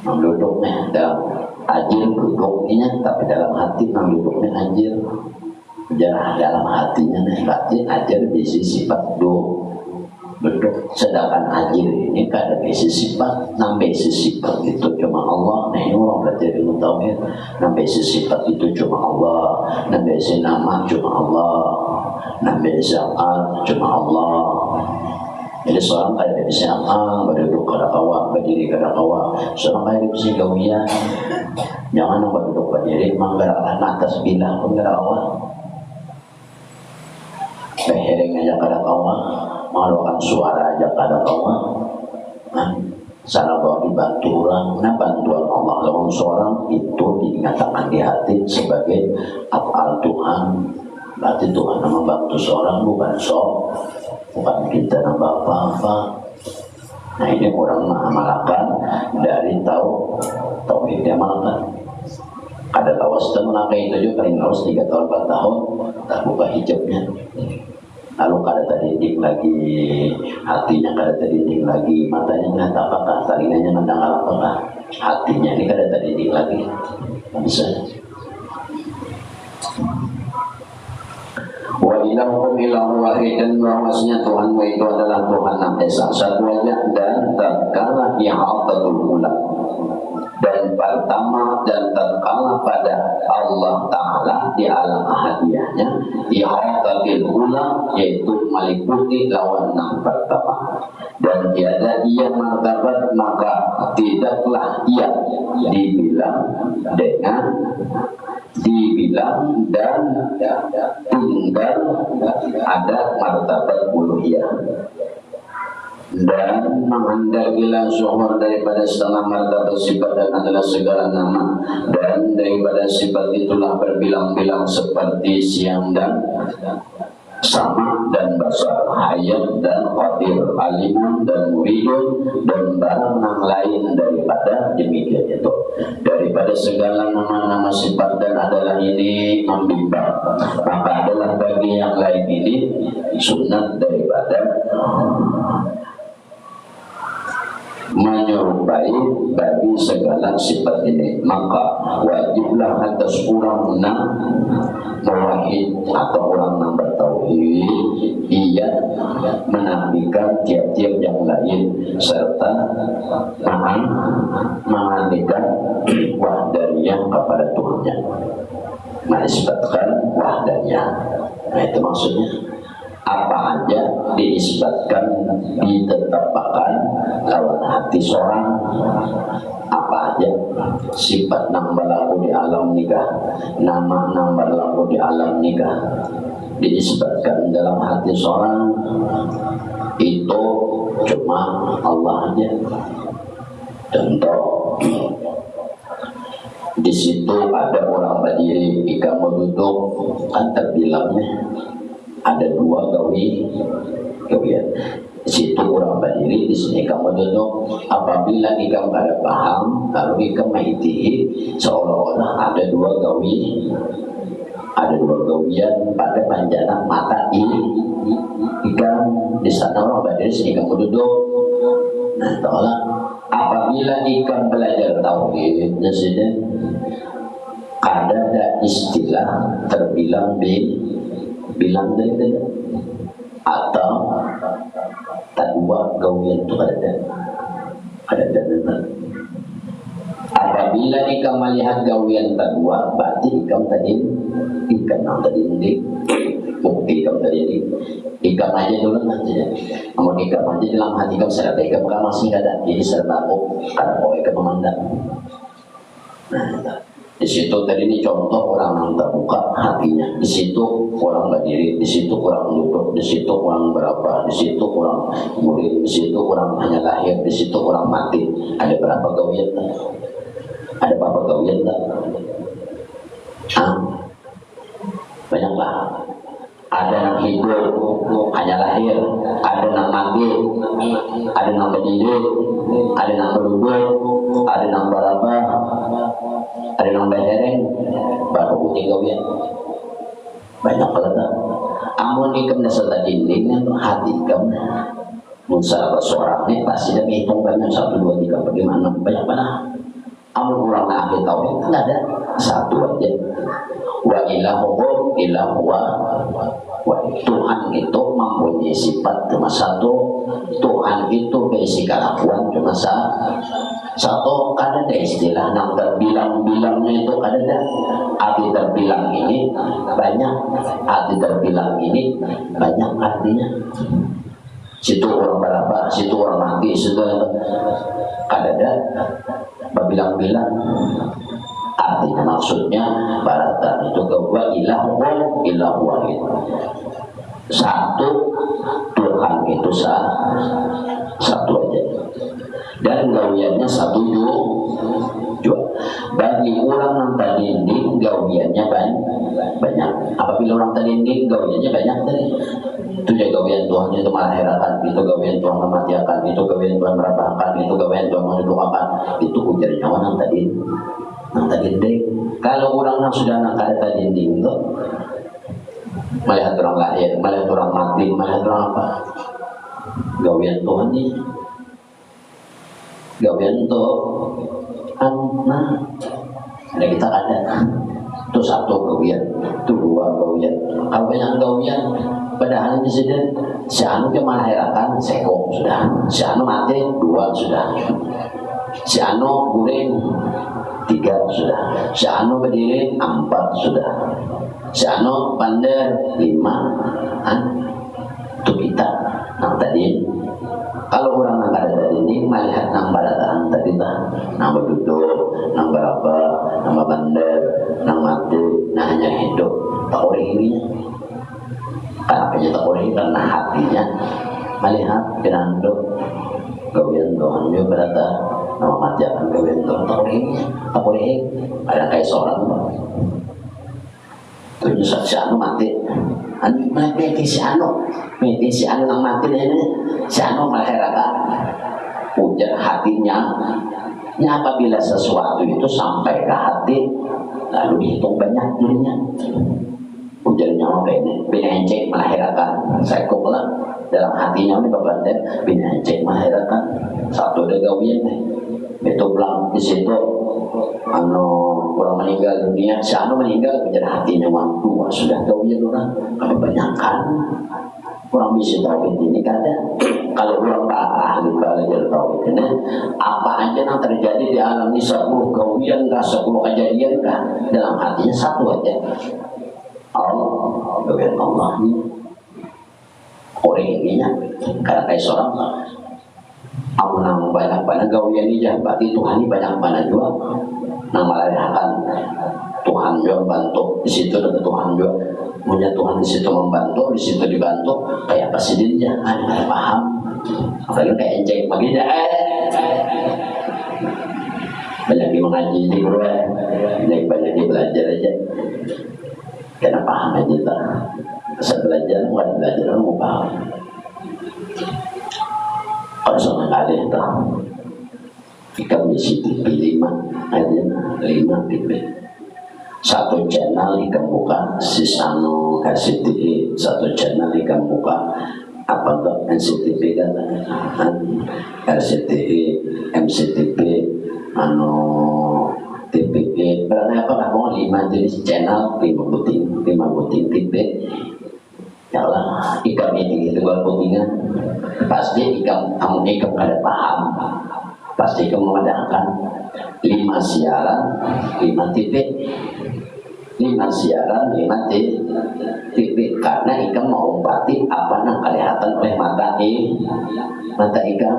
nang duduknya dalam ajir duduknya, tapi dalam hati nang duduknya ajir. Jarah dalam hatinya nih berarti ajir bisi sifat duduk. Sedangkan ajir ini kada bisi sifat, nang bisi sifat itu cuma Allah. Nah ini orang belajar ilmu tauhid, nang bisi sifat itu cuma Allah, nang bisi nama cuma Allah, nang bisi zakat cuma Allah. Jadi seorang kaya bisa berduduk kada kawa, berdiri kada kawa. Seorang kaya bisa gawian. Jangan nang berduduk berdiri, manggar atas bilah pun kada kawa. Behereng aja kada kawa, mengeluarkan suara aja kada kawa. Salah bawa dibantu orang, nah bantuan Allah lawan seorang itu dinyatakan di hati sebagai afal Tuhan. Berarti Tuhan yang membantu seorang bukan bukan kita nambah apa-apa. Nah ini orang mengamalkan dari tauhid yang amalkan. Ada tawas dan menangkai itu juga paling harus 3 tahun 4 tahun tak buka hijabnya. Lalu kada terdinding lagi hatinya, kada terdinding lagi matanya melihat apakah, telinganya mendengar apakah, hatinya ini kada terdinding lagi. Bisa. Wa ilahukum ilahu wahid, dan bahwasanya Tuhanmu itu adalah Tuhan yang esa, satu aja. Dan tatkala ihatatul ula, dan pertama dan tatkala pada Allah Ta'ala di alam ahadiyahnya ihatatul ula, yaitu meliputi lawan yang pertama, dan tiada ia martabat, maka tidaklah ia dibilang dan tinggal ada martabat uluhiyah. dan menghendakilah zuhur daripada setengah martabat sifat dan adalah segala nama, dan daripada sifat itulah berbilang-bilang seperti siang dan sama dan basar, hayat dan qadir, alimun dan muridun, dan barang yang lain daripada demikian itu. Daripada segala nama-nama sifat dan adalah ini membimbang, maka adalah bagi yang lain ini sunat daripada menyerupai bagi segala sifat ini. Maka wajiblah atas orang yang mewahid atau orang yang bertauhid, ia menafikan tiap-tiap yang lain serta menghentikan wahdaniyah kepada Tuhannya, menisbatkan wahdaniyah. Nah, itu maksudnya. Apa aja diisbatkan, ditetapkan lawan hati seorang, apa aja sifat nang berlaku di alam nikah, nama nang berlaku di alam nikah diisbatkan dalam hati seorang, itu cuma Allah aja. Contoh, di situ ada orang berdiri, jika mau duduk kan terbilangnya ada dua gawian. Di situ orang berdiri, di sini kamu duduk. Apabila ikam ada paham, kalau ikam mengikuti seolah-olah ada dua gawian pada panjang mata ini. Ikam di sana orang berdiri, sini kamu duduk. Nah, tolak. Apabila ikam belajar tauhid, di sini ada istilah terbilang bilang dari tadi atau tadwa gawian itu ada dan apabila ikam melihat gawian tadwa, berarti ikam tadi bukti ikam tadi ikam aja dulu nanti ya. Namun ikam aja dalam hati ikam serta ikam kan masih ada jadi serta karena kau ikam memandang. Nah, di situ tadi ini contoh orang yang terbuka hatinya. Di situ orang berdiri, di situ orang duduk, di situ orang berapa, di situ orang murid, di situ orang hanya lahir, di situ orang mati. Ada berapa gawian? Ada berapa gawian? Banyaklah. Ada yang hidup hanya lahir, ada yang mati, ada yang berdiri, ada yang berduduk, ada yang berapa, ada yang berhereng, baru putih gawian. Banyak banget. Amun ikam dasar dinding itu hati ikam. Musa seorang ini pasti dia menghitung banyak 1, 2, 3, bagaimana banyak mana. Amun orang ahli tauhid tidak ada satu aja. Wa ilahukum ilahu wa Tuhan itu mempunyai sifat cuma satu. Tuhan itu berisi kelakuan cuma satu. Kadang ada istilah yang terbilang-bilangnya itu kadang ada arti terbilang ini banyak, arti terbilang ini banyak artinya. Situ orang berapa, situ orang mati, situ kadang ada berbilang-bilang. Artinya maksudnya baratan itu kedua ilahu wahid. Satu Tuhan itu satu aja. Dan gawiannya satu juga. Bagi orang yang tadi ini gawiannya banyak. Apabila orang tadi ini gawiannya banyak tadi. Itu ya gawian Tuhan itu melahirkan, itu gawian Tuhan mematikan, itu gawian Tuhan merapahkan, itu gawian Tuhan mendoakan. Itu ujarnya orang tadi. Nang dinding. Kalau orang yang sudah nangkal tadi dinding itu melihat orang lahir, melihat orang mati, melihat orang apa? Gawian Tuhan ini. Gawian itu ada kita ada. Itu satu gawian, itu dua gawian. Kalau banyak gawian, padahal di sini si anu ke melahirkan seko sudah, si anu mati 2 sudah, si anu guring 3 sudah, si anu berdiri 4 sudah, si anu pandai 5. Itu kita. Nah tadi kalau orang yang ada ini melihat nang balataan tadi nang berduduk, nang berapa, nang bandar, nang mati, nah hanya hidup tak orang ini. Kenapa tak orang ini? Karena hatinya melihat dengan hidup gawian Tuhan juga berada nama mati akan gawian Tuhan tak boleh ada kayak seorang tujuh si anu mati mati si anu yang mati ini si anu melahirkan ujar hatinya. Apabila sesuatu itu sampai ke hati lalu dihitung banyak dirinya ujarnya apa ini binencek melahirkan saya kumpulan dalam hatinya ini bebanten binencek melahirkan satu ada gawian itu pulang di situ orang meninggal dunia si anu meninggal ujar hatinya waktu sudah gawian orang kebanyakan kurang bisa tauhid ini kada kalau orang tak ahli belajar tauhid ini apa aja yang terjadi di alam ini 10 gawian kah 10 kejadian kah dalam hatinya satu aja Allah gawian Allah ini orang ininya karena kayak seorang aku nang banyak gawian ini berarti Tuhan ini banyak juga nang melahirkan Tuhan juga bantu di situ ada Tuhan juga punya Tuhan di situ membantu, di situ dibantu kayak presidennya, ada paham. Apalagi kayak enceng begini, banyak yang mengaji di guru, banyak yang belajar aja, karena paham aja tak. Saya belajar, mau belajar mau paham. Kalau sama kali tak, kita misi TV 5 aja, 5 TV. Satu channel ikan buka sisano KCTV, satu channel ikan buka apa tuh NCTV kan RCTV MCTV TPP berarti apa kamu 5 jenis channel 5 buting TV ya lah ikan ini itu buat putingan pasti ikan ada paham pasti kamu memandangkan 5 siaran 5 TV 5 siaran 5 TV karena ikan mau umpati apa yang kelihatan oleh mata ikan.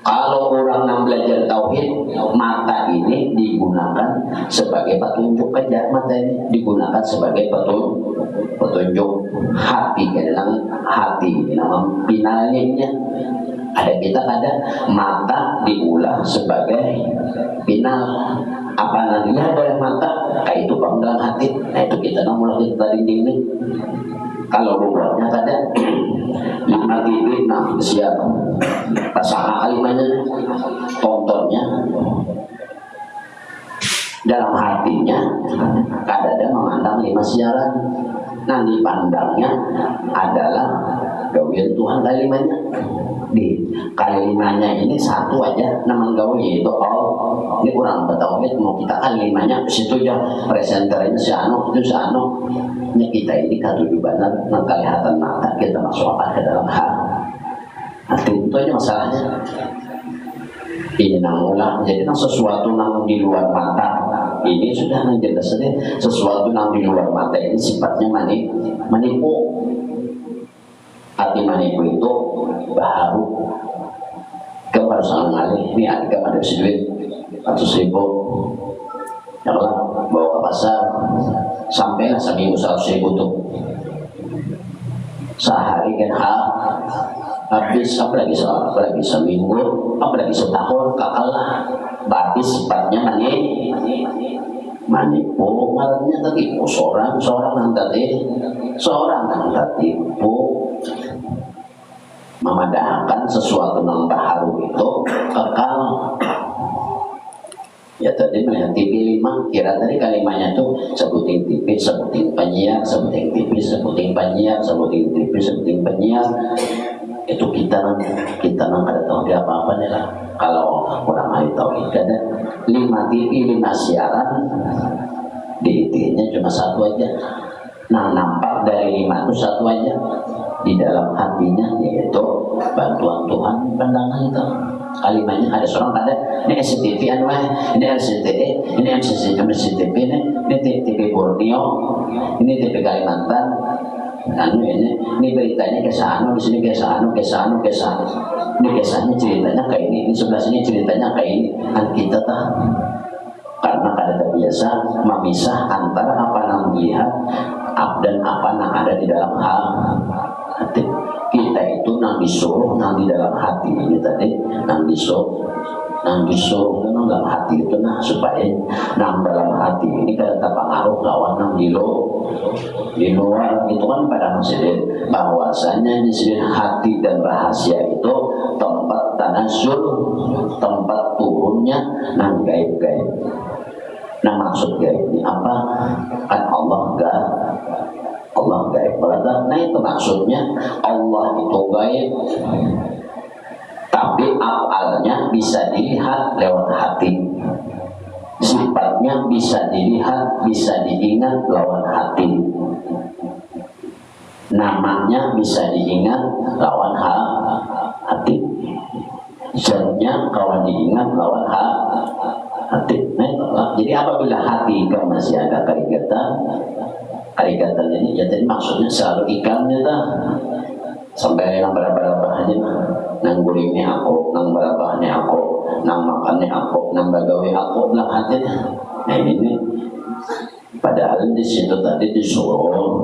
Kalau orang yang belajar tauhid mata ini digunakan sebagai petunjuk kerja mata ini digunakan sebagai petunjuk hati dalam hati dalam finalnya ada kita ada mata diulah sebagai final apa nantinya boleh mata kayak itu dalam hati nah itu kita mulai kita dinding kalau buatnya ada 5 TV nah siap pasangan kalimanya tontonnya dalam hatinya kadang memandang 5 siaran nah dipandangnya adalah gawian Tuhan kalimanya di kalimanya ini satu aja nama gawi itu ini kurang bertauhid mau kita kalimanya situ aja presenternya si anu itu si anu ini kita ini katuju benar nah kelihatan mata kita masuk apa ke dalam hati itu aja masalahnya ini namulah jadi sesuatu namun di luar mata ini sudah menjelaskan sesuatu namun di luar mata ini sifatnya menipu hati manipu itu baru kepada sang ngalih ini adik ada duit 100.000 ya Allah bawa ke pasar sampailah seminggu 100.000 tuh sehari kan habis apalagi seminggu apalagi setahun kalah berarti sifatnya manipu malamnya tadi seorang yang tipu memadahkan sesuatu yang baru itu kekal ya tadi melihat TV 5 kira tadi kalimatnya tuh sebutin TV sebutin penyiar sebutin TV sebutin penyiar sebutin TV sebutin penyiar itu kita ada tahu dia apa nih lah kalau orang ahli tahu ada 5 TV 5 siaran di TV-nya cuma satu aja nah nampak dari 5 itu satu aja di dalam hatinya yaitu bantuan Tuhan pandangan itu kalimatnya ada seorang ada ini SCTV ini RCTI ini MCTV ini TV Borneo ini TV Kalimantan ini beritanya ke sana di sini ke sana ini kisahnya ceritanya kayak ini sebelah sini ceritanya kayak ini kan kita tahu karena kada terbiasa memisah antara apa yang melihat dan apa yang ada di dalam hati kita itu itu nang disuruh nang di dalam hati ini tadi nang disuruh itu nang dalam hati itu nah supaya nang dalam hati ini kada terpengaruh lawan nang di luar itu kan pada maksudnya bahwasanya di hati dan rahasia itu tempat tanazul, tempat turunnya nang gaib-gaib. Nah maksud gaib ini apa? Kan Allah gaib. Nah itu maksudnya Allah itu gaib. Tapi awalnya bisa dilihat lewat hati. Sifatnya bisa dilihat, bisa diingat lawan hati. Namanya bisa diingat lawan hati. Zatnya kalau diingat lawan hati. Nah, jadi apabila hati kan masih ada karigatan ini ya tadi maksudnya selalu ikannya dah sampai yang berapa-berapanya nang gulingnya aku, nang berapanya aku, nang makannya aku, nang bagawe aku lah hatinya. Nah ini padahal di situ tadi disuruh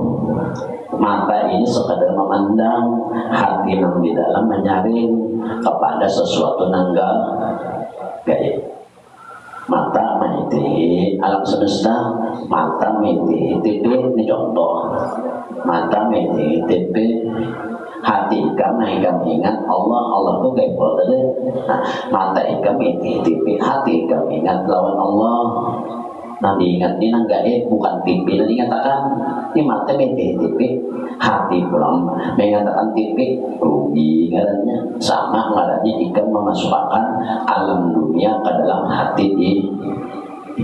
mata ini sekadar memandang, hati nang di dalam menyaring kepada sesuatu nang gaib. Mata meniti alam semesta, mata meniti TV ini contoh. Mata meniti TV, hati ikam ingat Allah tuh gaib tadi. Nah, mata ikam meniti TV, hati ikam ingat lawan Allah. Nah diingat ini nang gaib bukan TV, nanti katakan ini mata meniti TV, hati pulang mengatakan TV rugi ngarannya sama ngarannya ikan memasukkan alam dunia ke dalam hati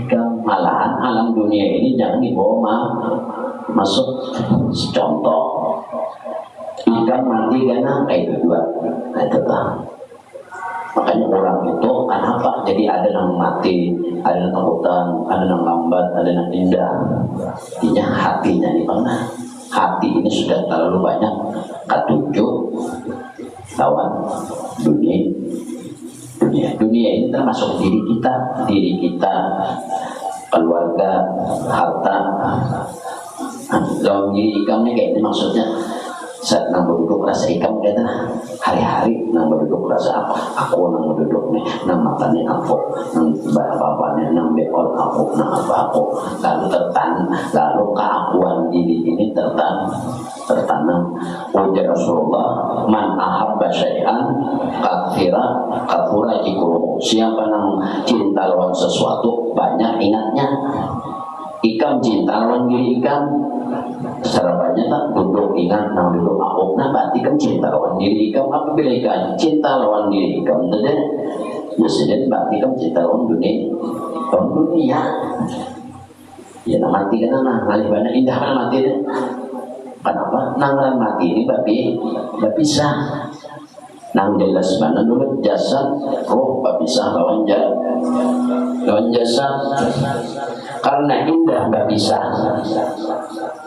ikan. Malahan alam dunia ini jangan dibawa masuk. Contoh ikan mati karena kayak dua. Nah itu kan makanya orang itu kenapa jadi ada yang mati, ada yang takutan, ada yang lambat, ada yang indah. Intinya hatinya di mana? Hati ini sudah terlalu banyak ketujuh lawan dunia ini termasuk diri kita, keluarga, harta. Lawan diri ikamnya kayak ini maksudnya saat nang berduduk rasa ikam kita hari-hari nang berduduk rasa aku nang berduduk nih nang makannya aku nang bapaknya nang beol aku nang apa aku lalu keakuan diri ini tertanam. Ujar Rasulullah man ahabba syai'an kathura jikruhu. Siapa nang cinta lawan sesuatu banyak ingatnya. Ikam cinta lawan diri ikam secara banyak tak duduk ingat nang duduk aku nah berarti kan cinta lawan diri ikam. Apabila ikam cinta lawan diri ikam tadi maksudnya berarti kan cinta lawan dunia ya nak mati kan nah ngalih banyak indah kan mati deh. Kenapa? Nang mati ini babi bisa nang jelas mana dulu jasad roh bisa lawan jasad karena indah nggak bisa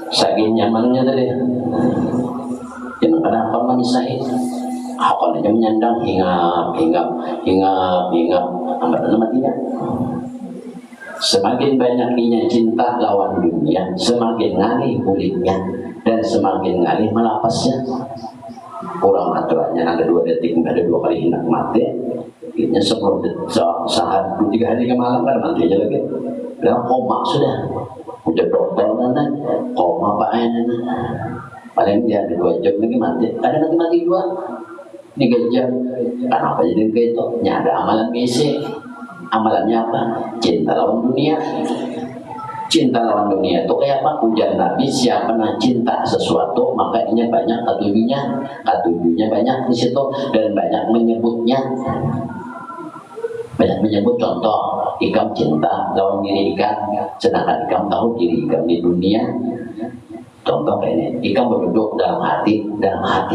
saking nyamannya tadi yang kenapa menisahin kalau dia menyandang hinggap amat matinya. Semakin banyaknya cinta lawan dunia semakin ngalih kulitnya dan semakin ngalih melapasnya. Orang aturannya ada 2 detik, ada 2 kali hendak mati. Ini sebelum saat 2-3 hari ke malam kan mati aja lagi. Udah koma sudah. Udah dokter kan, koma apa ini? Paling dia ada 2 jam lagi mati. Ada nanti mati 2. 3 jam. Kenapa jadi kayak itu? Ada amalan misi. Amalannya apa? Cinta lawan dunia. Cinta lawan dunia itu kayak apa? Ujar Nabi, siapa yang cinta sesuatu maka ini banyak ketujuhnya banyak di situ dan banyak menyebutnya. Banyak menyebut contoh, ikam cinta lawan diri ikam, sedangkan ikam tahu diri ikam di dunia. Contoh kayak ini, ikam berduduk dalam hati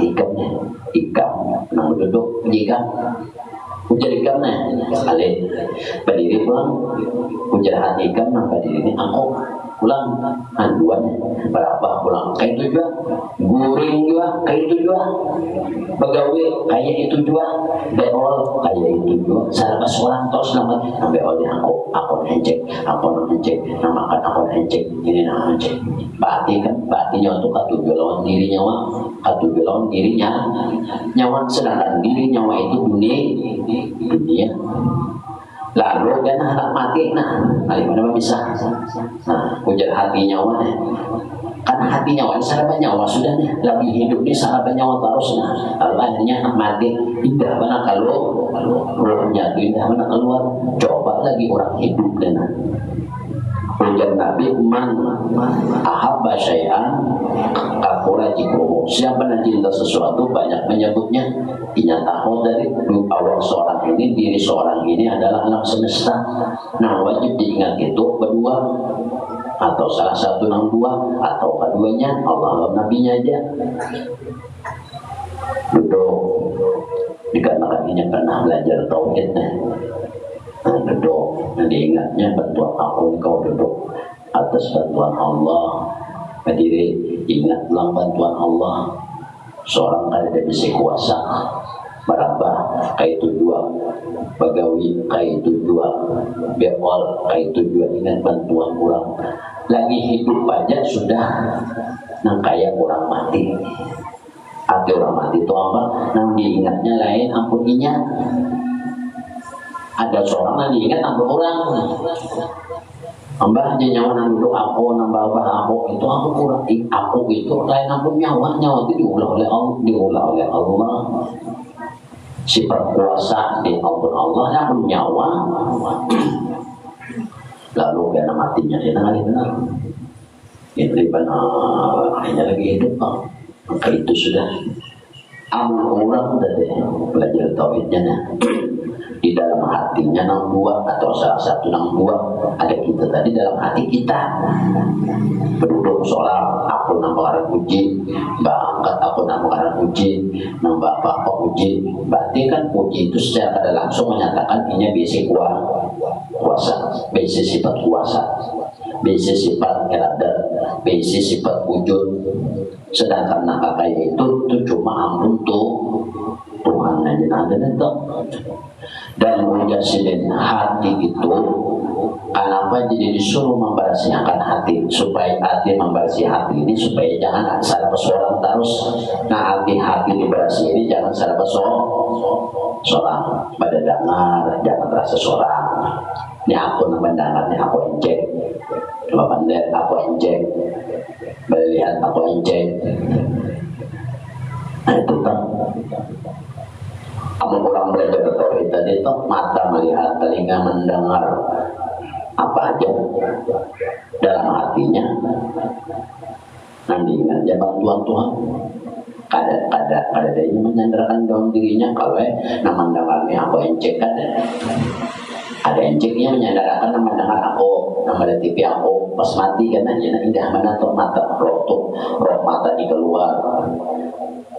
ikamnya. Ikam yang berduduk di ikam. Ujar ikamnya, kali berdiri pulang. Ujar hati ikam yang berdiri ini aku. pulang handuannya berapa pulang kayak itu juga guring juga kayak itu juga pegawai kayak itu juga beol kayak itu juga salah seorang tos nama beolnya aku ngecek namakan aku ngecek ini nama ngecek berarti kan berartinya untuk katujuh lawan diri nyawa katujuh lawan dirinya nyawa sedangkan diri nyawa itu dunia lalu kan anak mati mana bisa ujar hati nyawa kan hati nyawa sarana nyawa sudah lagi hidup di sarana nyawa terus lalu akhirnya anak mati indah mana kalau rohnya itu indah mana keluar coba lagi orang hidup dengan ujar Nabi man ahabba syai'an kafura jikruhu siapa yang cinta sesuatu banyak menyebutnya tahu dari awal seorang ini diri seorang ini adalah alam semesta nah wajib diingat itu berdua atau salah satu yang dua atau keduanya Allah nabinya aja duduk dikarenakan ini pernah belajar tauhid duduk diingatnya bantuan aku kau duduk atas bantuan Allah berdiri ingat dalam bantuan Allah seorang kan ada bisa kuasa merambah kayak itu dua pegawai kayak itu dua beol kayak itu dua ingat bantuan kurang lagi hidup aja sudah nang kayak kurang mati arti orang mati itu apa nang diingatnya lain ampuninya ada seorang yang diingat nambah orang mbah nyawa duduk aku nambah aku itu aku kurang aku itu lain ampun nyawa itu diulah oleh Allah sifat kuasa di ampun Allah yang nyawa lalu karena matinya dia kali benar itu benar hanya lagi hidup maka itu sudah amal orang dari belajar tauhidnya di dalam hatinya nang dua atau salah satu nang dua ada kita tadi dalam hati kita penduduk sholat aku nambah puji angkat aku nambah puji nambah apa puji berarti kan puji itu secara tidak langsung menyatakan ini basic kuasa basic sifat kuasa basic sifat irada basic sifat wujud sedangkan nak kayak itu cuma ampun tuh Tuhan aja ada itu dan menjadikan hati itu kenapa jadi disuruh membersihkan hati supaya hati membersih hati ini supaya jangan salah seorang terus nah hati dibersih ini jangan salah seorang pada dengar jangan rasa seorang ini aku mendengarnya aku encek coba pandai aku encek melihat aku encek nah itu kan amal orang belajar tauhid tadi itu mata melihat, telinga mendengar apa aja dalam hatinya. Nanti ingat ya bantuan Tuhan. Kada dia menyandarkan dalam dirinya kalau nama mendengarnya aku encek ada enceknya menyandarkan nama mendengar aku nama ada TV aku pas mati kan aja indah mana tuh mata roh mata di keluar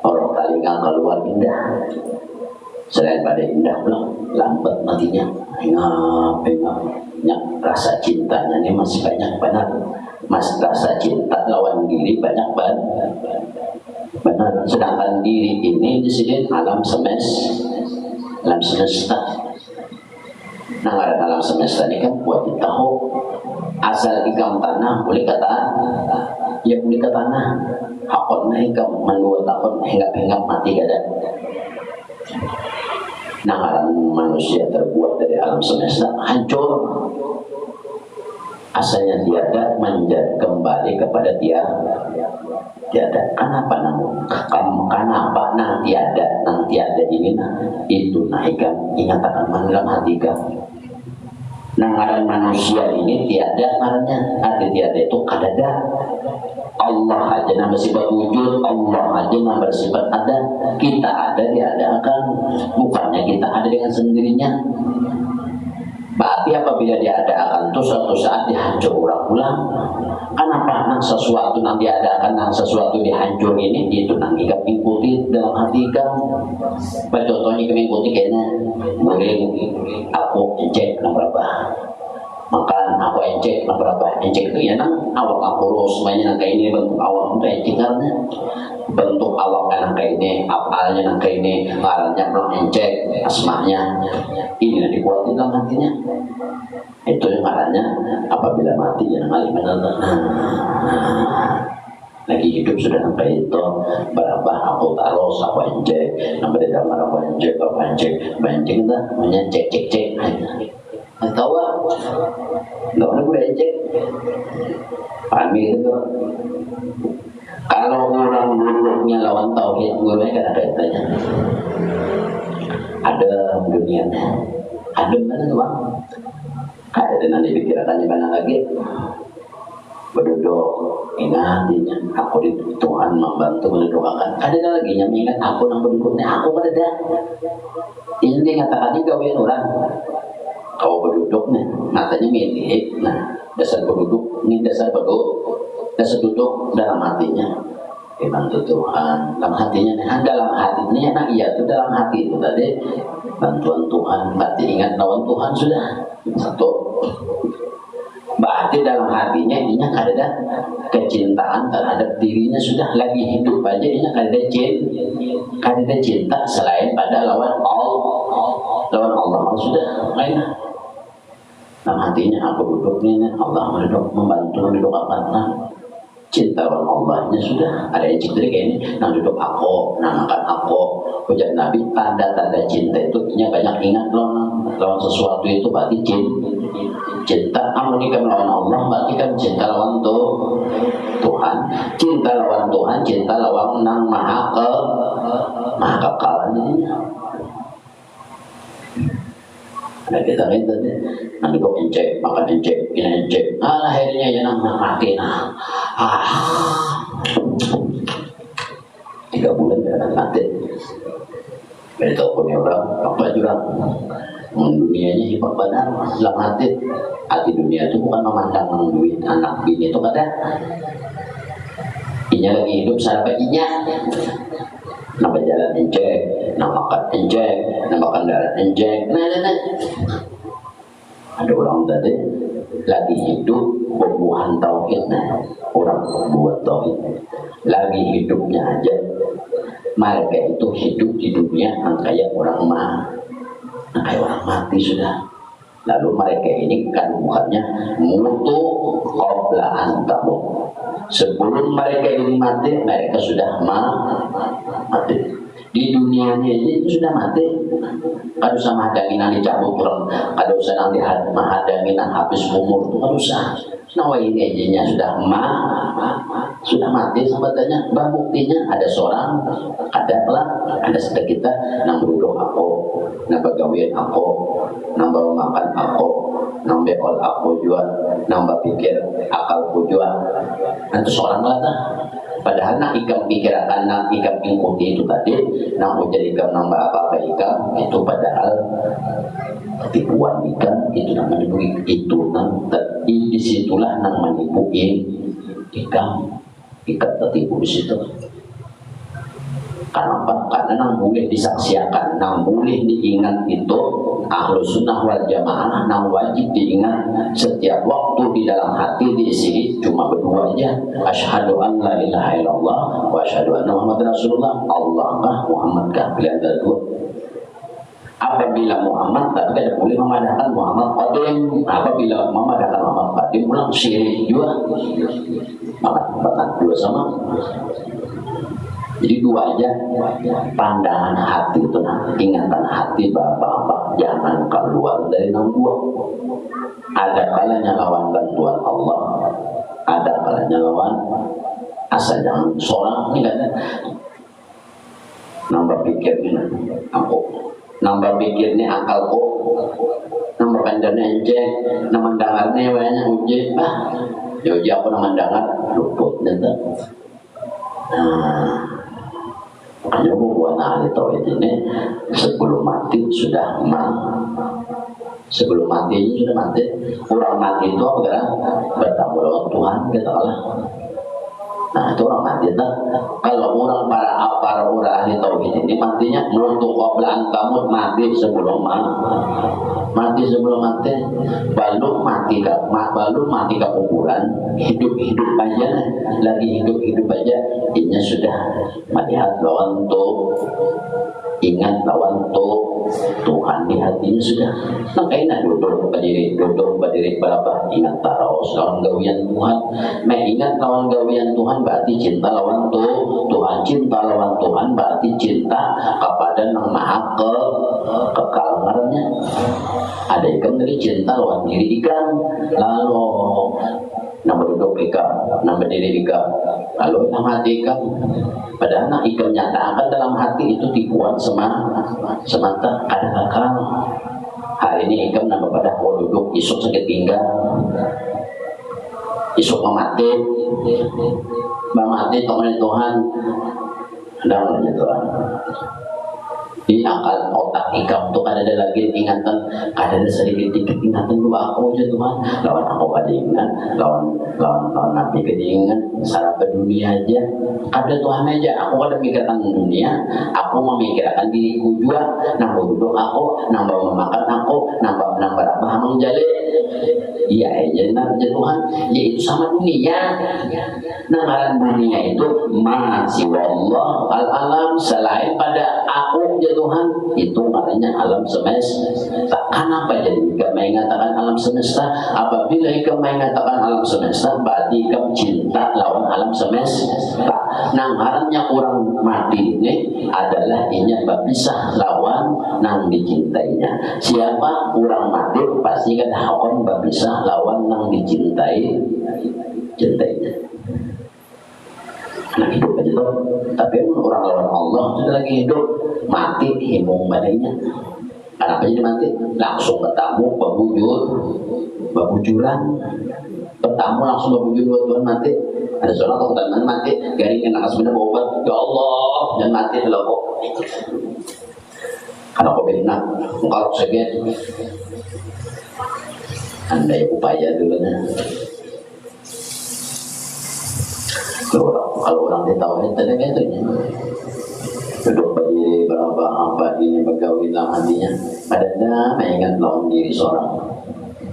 orang telinga keluar indah. Selain pada indah pula lambat matinya pengap rasa cintanya ini masih banyak benar rasa cinta lawan diri banyak banget benar sedangkan diri ini di sini alam semesta nah ada alam semesta ini kan buat tahu asal ikam tanah boleh kata ya boleh ke tanah hakon ikam menurut takon hinggap mati kada. Nah, alam manusia terbuat dari alam semesta hancur. Asalnya tiada menjadi kembali kepada tiada. Kenapa nang tiada ini itu naikkan ingatan dalam hati kan. Nah, alam manusia ini tiada artinya ada tiada itu kadada. Allah aja nama sifat wujud, Allah aja nama bersifat ada. Kita ada, diadakan. Bukannya kita ada dengan sendirinya. Berarti apabila diadakan itu suatu saat dihancur ulang. Kenapa nang sesuatu nang diadakan, nang sesuatu dihancur ini itu nang ikut mengikuti dalam hati kamu. Contohnya mengikuti kayaknya muring aku cek nang berapa. makan aku encek berapa encek itu ya nang awak aku kurus mainnya nang kayak ini bentuk awak itu encek karena bentuk awak kan nang kayak ini apalnya nang kayak ini ngarannya belum encek asmanya ini yang dikuatin dalam hatinya itu yang ngarannya apabila mati ya nang aliman lagi hidup sudah sampai itu berapa aku taruh aku encek sampai di dalam aku encek banjing dah menyecek cek tahu nggak pernah gue cek pahami itu kalau orang dulunya lawan tauhid gue mereka ada kaitannya ada dunianya ada mana tuh bang kayak nanti pikirannya mana lagi berduduk ingat aku di Tuhan membantu mendoakan ada lagi yang ingat aku nang berduduknya aku berada ini ngatakan juga orang kau berduduknya, matanya milik. Nah, dasar berduduk, ini dasar duduk dalam hatinya. Bantu Tuhan, dalam hatinya, dalam hatinya, nah iya itu dalam hati itu tadi bantuan Tuhan. Berarti ingat lawan Tuhan sudah satu. Berarti dalam hatinya ininya ada kecintaan terhadap dirinya sudah lagi hidup aja ininya ada cinta selain pada lawan Allah sudah lain. Dalam hatinya aku duduk ini Allah membantu mendoakan cinta Allahnya sudah ada yang cinta kayak ini nang duduk aku nang makan aku ujar Nabi tanda-tanda cinta itu banyak ingat lawan sesuatu itu berarti cinta amun kita melawan Allah berarti kan cinta lawan Tuhan cinta lawan Tuhan cinta lawan nang maha kekal nah kita minta deh nanti kok encek makan encek ini encek akhirnya ya nang mati 3 bulan dia mati dari punya orang apa juga dunianya hebat benar dalam hati dunia itu bukan memandang duit anak bini itu kata inya lagi hidup sahabat inya nama jalan encek, nama makan encek, nama makan darah encek, nah. Ada orang tadi lagi hidup berbuahan tauhid, nah orang buat tauhid, lagi hidupnya aja, mereka itu hidup di dunia kayak orang mati sudah. Lalu mereka ini kandungannya mutu qoblaan tamu. Sebelum mereka ini mati, mereka sudah mati. Di dunianya ini sudah mati. Kalau usah mahadangin dicabut orang, kalau usah nanti mahadangin habis umur itu kalau usah. Nah ini aja sudah mati sebetulnya. Bah buktinya ada seorang, ada kita nang duduk aku, nang pegawaian aku, nang bawa makan aku, nang beol aku juga, nang berpikir akalku juga. Nanti seorang lah. Padahal nak ikan pikiran nak ikan pingkuti itu tadi, nak menjadikan nambah apa ikan itu padahal tipuan ikan itu nak menipu itu disitulah nak menipu ikan tertipu di situ. Kenapa? Karena nang boleh disaksikan, nang boleh diingat itu Ahlus Sunnah wal Jamaah nang wajib diingat setiap waktu di dalam hati diisi cuma berdua aja. Asyhadu an la ilaha illallah wa asyhadu anna Muhammadar Rasulullah. Allah kah Muhammad kah pilihan dua. Apabila Muhammad tapi tidak boleh memadahkan Muhammad Qadim. Apabila memadahkan Muhammad Qadim ulang syirik juga. Maka dua sama. Jadi dua aja pandangan hati itu ingatan hati bapak-bapak jangan keluar dari dua. Ada kalanya lawan bantuan Allah, ada kalanya lawan asal jangan seorang ini kan nambah pikir ini aku, nambah pikir ini akalku, nambah kandannya aja, nambah dengarnya banyak uji, uji aku nambah dengar luput nanti. Makanya buat ahli tauhid ini sebelum mati sudah sebelum mati ini sudah mati. Orang mati itu apa kan? Bertemu dengan Tuhan katakanlah. Nah itu orang mati tak? Kalau orang para orang ahli tauhid ini matinya mutu qabla kamu mati sebelum mati belum mati ke kuburan, hidup aja, lagi hidup aja, ini sudah melihat lawan tuh, ingat lawan tuh Tuhan di hatinya sudah. Makanya duduk berdiri berapa ingat taros lawan gawian Tuhan, ingat lawan gawian Tuhan berarti cinta lawan Tuhan, cinta lawan Tuhan berarti cinta kepada Yang Maha kekalangannya. Ada ikan dari cinta lawan diri ikan, lalu nama duduk ikan, nama diri ikan, lalu nama hati ikan. Padahal ikan nyatakan dalam hati itu dibuat semata ada kakak. Hari ini ikan nama pada mau duduk isuk sakit pinggang, isuk mati teman Tuhan, dan Tuhan. Di akal otak ikam tuh ada lagi ingatan, ada sedikit ingatan dua aku aja Tuhan, lawan aku pada ingat, lawan nabi kedingan, sarap dunia aja, ada Tuhan aja, aku ada mikirkan dunia, aku memikirkan diriku juga, nambah duduk aku, nambah memakan aku, nambah apa hamang jale, iya aja Tuhan, yaitu sama dunia. Nah ngaran dunia itu masih wallah al-alam selain pada aku ya Tuhan, itu maknanya alam semesta. Kenapa jadi jika mengatakan alam semesta? Apabila jika mengatakan alam semesta berarti jika cinta lawan alam semesta. Nah ngarannya orang mati ini adalah inya bisa lawan nang dicintainya. Siapa orang mati pasti kan akan bisa lawan nang cintainya. Anak hidup aja tuh, tapi orang lawan Allah sudah lagi hidup, mati himung badannya. Kenapa jadi mati? Langsung bertamu, babujuran, bertamu langsung babujur buat Tuhan mati. Ada seorang atau teman mati, garing kena sebenarnya bawa ya Allah, dan mati adalah kok. Karena kok benar, kalau segian, anda yang upaya dulu nih. Kalau orang ditawar itu gitu ya, duduk berdiri berapa hamba ini bergawi dalam hatinya, ada ingat lawan diri seorang,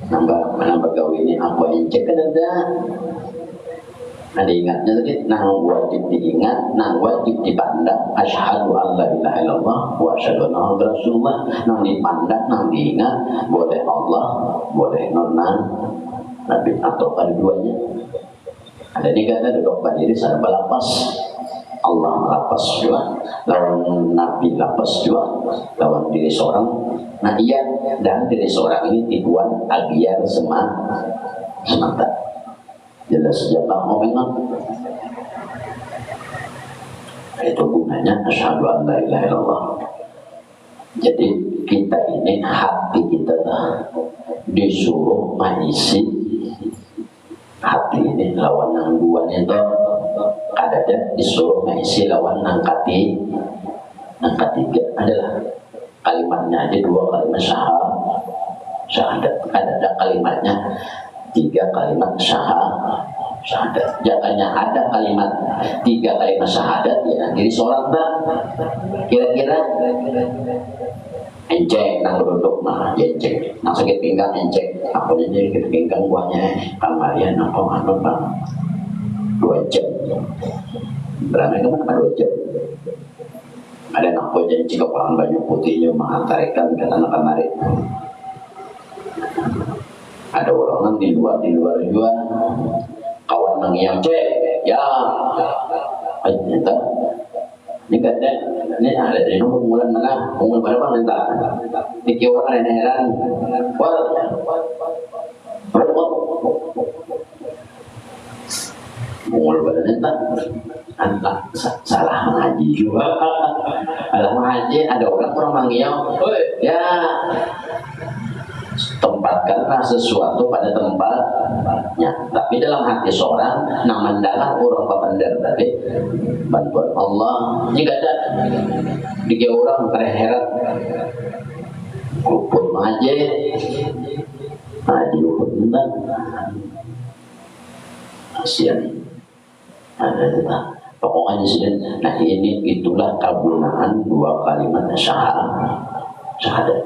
nambah bergawi ini apa yang cek ada ingatnya tadi, nang wajib diingat, nang wajib dipandang, asyhadu an la ilaha illallah wa asyhadu anna muhammadar rasulullah, nang dipandang, nang diingat, boleh Allah, boleh Nabi atau keduanya. Ada dikata duduk berdiri sana berlapas, Allah melapas juga, lawan Nabi lapas juga, lawan diri seorang. Nah iya, dan diri seorang ini tipuan agiar semata. Jelas sejata momenan. Itu gunanya asyhadu an la ilaha illallah. Jadi kita ini hati kita disuruh mengisi hati ini lawan nang dua itu ada disuruh mengisi lawan nang ketiga adalah kalimatnya aja dua kalimat syahadat, ada kalimatnya tiga kalimat syahadat. Jangannya ada kalimat tiga kalimat syahadat ya diri seorang tak kira-kira encek nang duduk mah encek nang sakit pinggang encek apa jadi sakit pinggang buahnya kamarian apa bang 2 jam berapa itu kan 2 jam ada nak jadi jika orang banyak putihnya mengantarikan ke tanah kamari ada orang di luar juga kawan mengiang cek ya entah ini kata ini ada dari nomor bulan mana umur berapa minta dikira orang heran umur berapa minta anak salah mengaji juga salah mengaji ada orang manggil ya tempatkanlah sesuatu pada tempatnya. Tapi dalam hati seorang nang mendalam orang papandar tadi bantuan Allah jika ada tiga orang terheret kuput maje kuput minta kasihan Pokoknya di sini, nah ini itulah kegunaan dua kalimat syahadat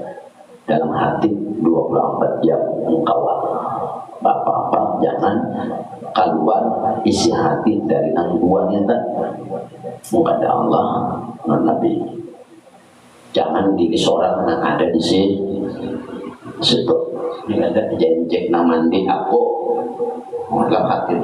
dalam hati 24 jam engkau. Bapak-bapak jangan keluar isi hati dari dua nyata kepada Allah dan Nabi. Jangan diri seorang yang ada di situ. Ini ada jenjek namandi aku dalam hati.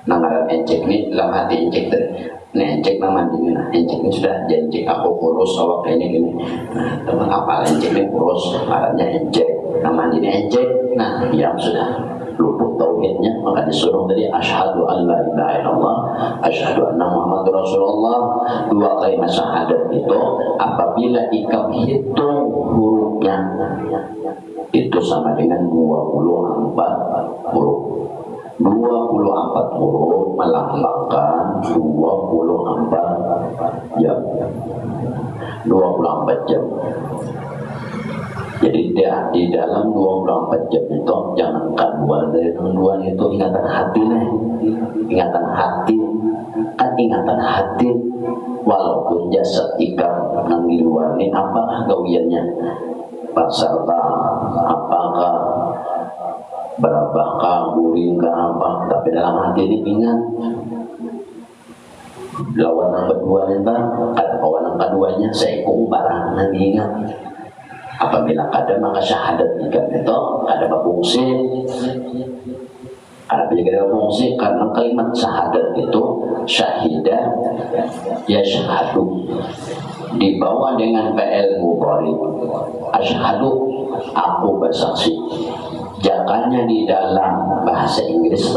Nama encek ini dalam hati encek tadi. Nah encek namandi ini, nah encek ini sudah jenjek aku kurus awak ini gini. Nah teman apa encek ini kurus, arahnya encek. Namandi ini encek. Nah yang sudah luput tauhidnya, maka disuruh tadi asyhadu an la ilaha illallah, asyhadu anna muhammadur rasulullah. Dua kalimat syahadat itu apabila ikam hitung hurufnya itu sama dengan 24 huruf. 24 huruf melambangkan 24 jam. 24 jam. Jadi di dalam 24 jam itu jangan keluar dari tujuan itu ingatan hati nih. Ingatan hati kan ingatan hati walaupun jasad ikam nang di luar ini apakah gawiannya pasarkah apakah berapakah guring ke apa, tapi dalam hati ini ingat lawan yang kedua ada kawan yang keduanya seikung barang nanti ingat. Apabila ada maka syahadat ikan itu ada berfungsi. Apabila ada berfungsi karena kalimat syahadat itu syahidah ya syahadu dibawa dengan PL mudhari. Asyhadu aku bersaksi. Jakannya di dalam bahasa Inggris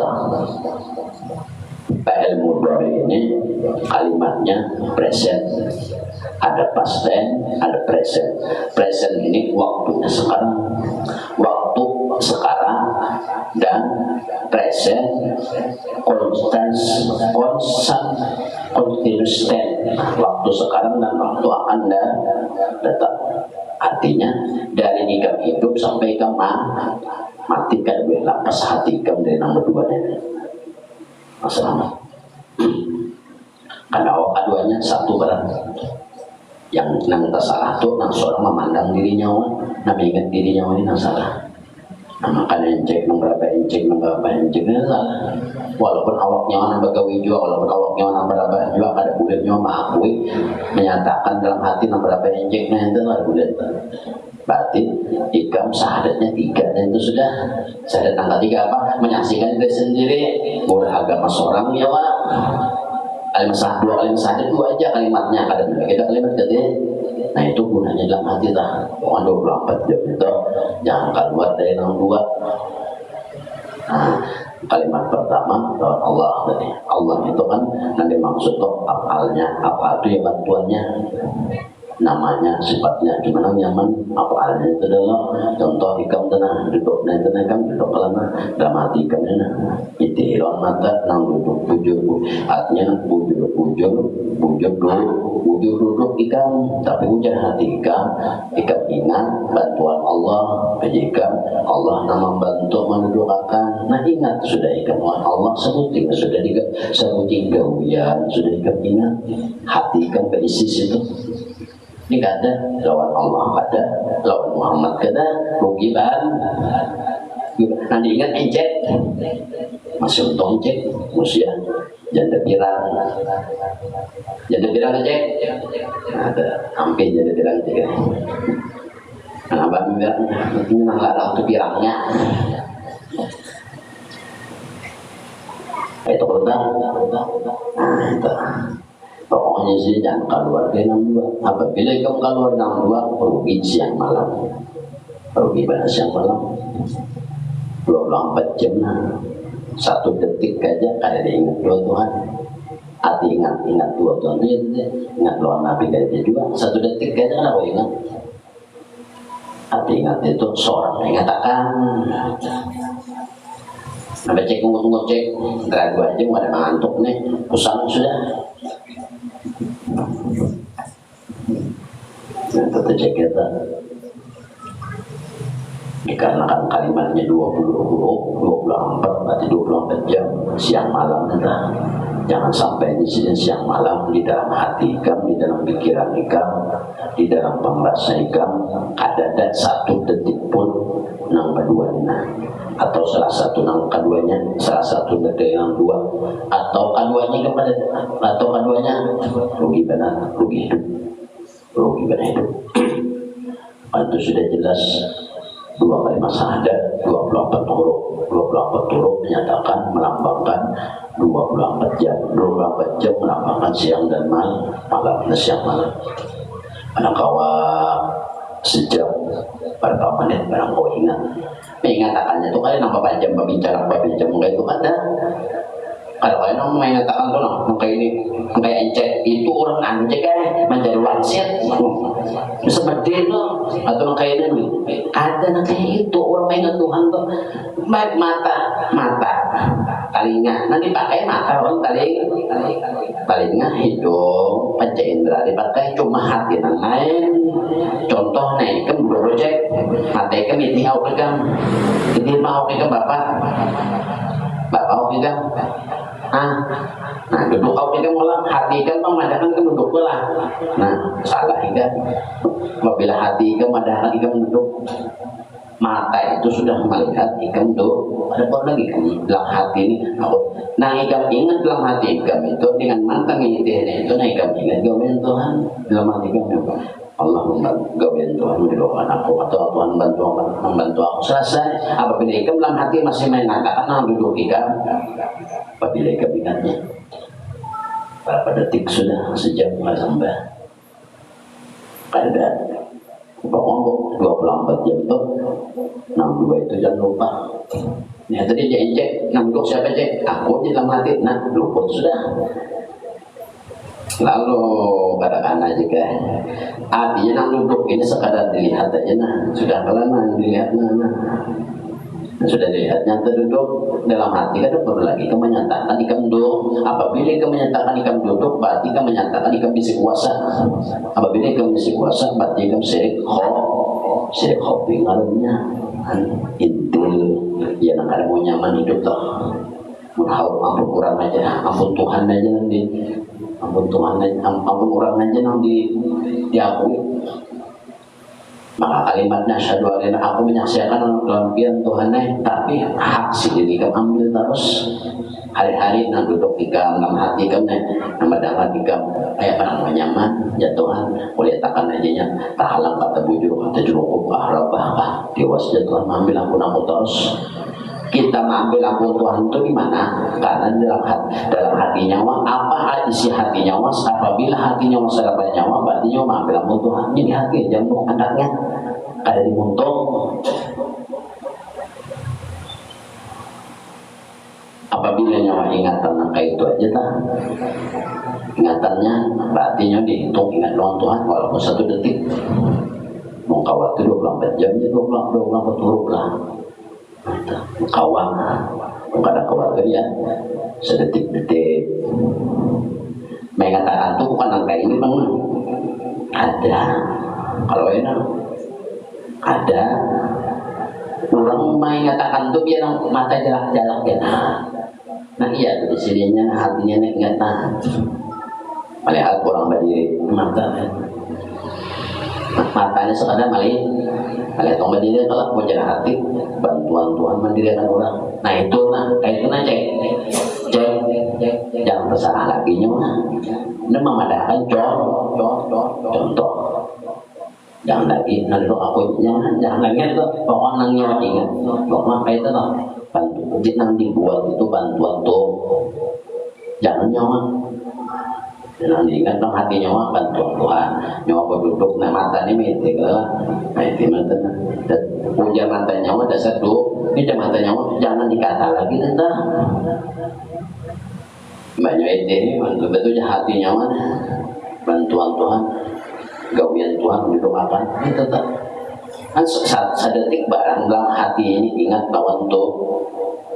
PL mudhari ini kalimatnya present. Ada past tense, ada present. Present ini waktunya sekarang, waktu sekarang, dan present continuous tense, waktu sekarang dan waktu akan datang. Artinya dari ikam hidup sampai ikam mati kan lapas hati ikam dari nomor 2 ini. Masalah. Karena keduanya satu barang. Yang nang salah tuh nang seorang memandang dirinya nang ingat dirinya ini nang salah. Nah makanya encek nang berapa encek ini salah. Walaupun awaknya nang bagawi juga, walaupun awaknya nang berapa juga ada bulatnya mengakui menyatakan dalam hati nang berapa enceknya itu ada bulat. Berarti ikam syahadatnya 3 dan itu sudah syahadat tanggal 3 apa? Menyaksikan diri sendiri boleh agama seorang ya Pak. Kalimat 2 kalimat syahadat 2 aja kalimatnya kada kita kalimat ketiga. Nah itu gunanya dalam hati dah. Pokoknya 24 jam itu jangan keluar dari yang 2. Nah, kalimat pertama Allah tadi. Allah itu kan nanti maksud tuh apalnya, apa itu ya bantuannya. Namanya, sifatnya gimana nyaman, apalnya itu adalah contoh ikam tenang duduk dan tenang ikam duduk kelana dalam hati ikam tenang itiron mata nang duduk bujur artinya bujur duduk ikam tapi hujan hati ikam ingat bantuan Allah ikam Allah nama bantu mendudukkan. Nah ingat sudah ikam Allah sebutin sudah sebutin gawian sudah ikam ingat hati ikam keisi situ. Ini gak ada lawan Allah, ada lawan Muhammad, ada rugi ban. Nanti ingat encek, masih untung encek, musia, janda pirang encek, ada hampir janda pirang encek. Nah, abang bilang ini nang larang tu pirangnya. Itu kodang, nah itu. Pokoknya sih jangan keluar dari 62. Apabila kamu keluar dari 62, rugi siang malam. Rugi pada siang malam. 24 jam nah. 1 detik aja kayak dia ingat dua Tuhan. Hati ingat dua Tuhan dia ingat doa Nabi kayak dia juga. 1 detik aja kan aku ingat. Hati ingat itu seorang yang mengatakan. Sampai cek tunggu cek. Antara 2 jam ada ngantuk nih. Pusat sudah. Nah, tata cek kita dikarenakan kalimatnya 20 huruf 24 berarti 24 jam siang malam kita. Jangan sampai di sini siang malam di dalam hati ikam, di dalam pikiran ikam, di dalam pengrasa ikam ada satu detik pun nang keduanya, atau salah satu nang keduanya, salah satu detik yang dua, atau keduanya kepada, atau keduanya rugi benar, rugi hidup, rugi benar hidup. Itu sudah jelas. Dua kalimat syahadat, 24 huruf, 24 huruf menyatakan melambangkan 24 jam, 24 jam melambangkan siang dan malam, siang malam. Anak kawa sejam, berapa menit barang kau ingat. Mengatakannya itu kalian nambah jam berbicara enggak itu ada. Kalau kalian mengatakan tuh kayak ini, kayak encek itu orang anjek mencari wangsit. Seperti itu atau kayak ini ada kayak itu orang mengingat Tuhan tuh baik mata telinga nanti pakai mata orang telinga hidung panca indera dipakai cuma hati yang lain. Contoh nih kan project mata kan ini mau pegang ini mau pegang bapak mau pegang nah duduk kau pegang ulang hati kan memadakan ke duduk lah. Nah salah kan apabila hati kan memadakan ikam duduk, mata itu sudah melihat ikam tuh ada apa lagi kan dalam hati ini. Nah ikam ingat dalam hati ikam itu dengan mantang itu nah ikam ingat gawean Tuhan dalam hati ikam Allah gawean Tuhan mendoakan aku atau Tuhan membantu aku selesai. Apabila ikam dalam hati masih mengatakan nah duduk ikam, apabila ikam ingatnya berapa detik sudah sejam sampai pada pokok 24 jam tuh 62 itu jangan lupa. Nah tadi dia cek 62 siapa cek aku di dalam hati nah luput sudah. Lalu katakan aja kan artinya nang duduk ini sekadar dilihat aja nah sudah kelana dilihat nah sudah dilihat nyata duduk dalam hati kan perlu lagi kamu menyatakan ikam duduk. Apabila kamu menyatakan ikam duduk berarti kamu menyatakan ikam bisa kuasa. Apabila ikam bisa kuasa berarti ikam syirik hobi ngaruhnya intil ya nak ada mau nyaman hidup toh ampun kurang aja ampun Tuhan aja nanti ampun Tuhan aja ampun kurang aja nanti diakui. Maka kalimatnya asyhadu an la ilaha illallah aku menyaksikan dalam pian Tuhan tapi hak sendiri kamu ambil terus hari-hari nang duduk ikam dalam hati kamu nama dalam ikam kayak orang nyaman ya Tuhan boleh takkan aja tak halang kata bujur kata jeruk rabah dewas ya Tuhan ambil aku terus. Kita mengambil ampun Tuhan itu di mana? Karena dalam hati nyawa apa isi hati nyawa? Apabila hati nyawa sudah banyak nyawa, berarti nyawa mengambil ampun Tuhan. Jadi hati jantung anaknya ada di muntung. Apabila nyawa ingat tentang kayak itu aja tak? Ingatannya berarti nyawa dihitung ingat doang Tuhan walaupun 1 detik. Mau kawat itu 24 jam ya 24 huruf lah. Kawang kadang khawatir ya sedetik-detik mengatakan itu bukan angka ini bang ada kalau enak ada orang mengatakan itu biar mata jalak-jalak ya nah iya di sininya hatinya ingat melihat orang berdiri matanya sekadar melihat orang berdiri kalau mau jalan hati bantuan Tuhan mendirikan orang. Nah itu kayak itu cek jangan tersalah lagi nyawa. Ini memadahkan contoh. Jangan lagi nanti aku jangan lagi itu pokoknya nyawa ingat. Pokoknya kayak itu loh bantu. Jadi nanti dibuat itu bantuan tuh jangan nyawa. Jangan diingat dong hati nyawa bantuan Tuhan. Nyawa berduduk nah mata ini mati mata punya mata nyawa dasar dulu ini mata nyawa jangan dikata lagi tentang banyak ini betul-betul hati nyawa bantuan Tuhan gawian Tuhan didoakan ini tetap kan sedetik barang dalam hati ini ingat bahwa untuk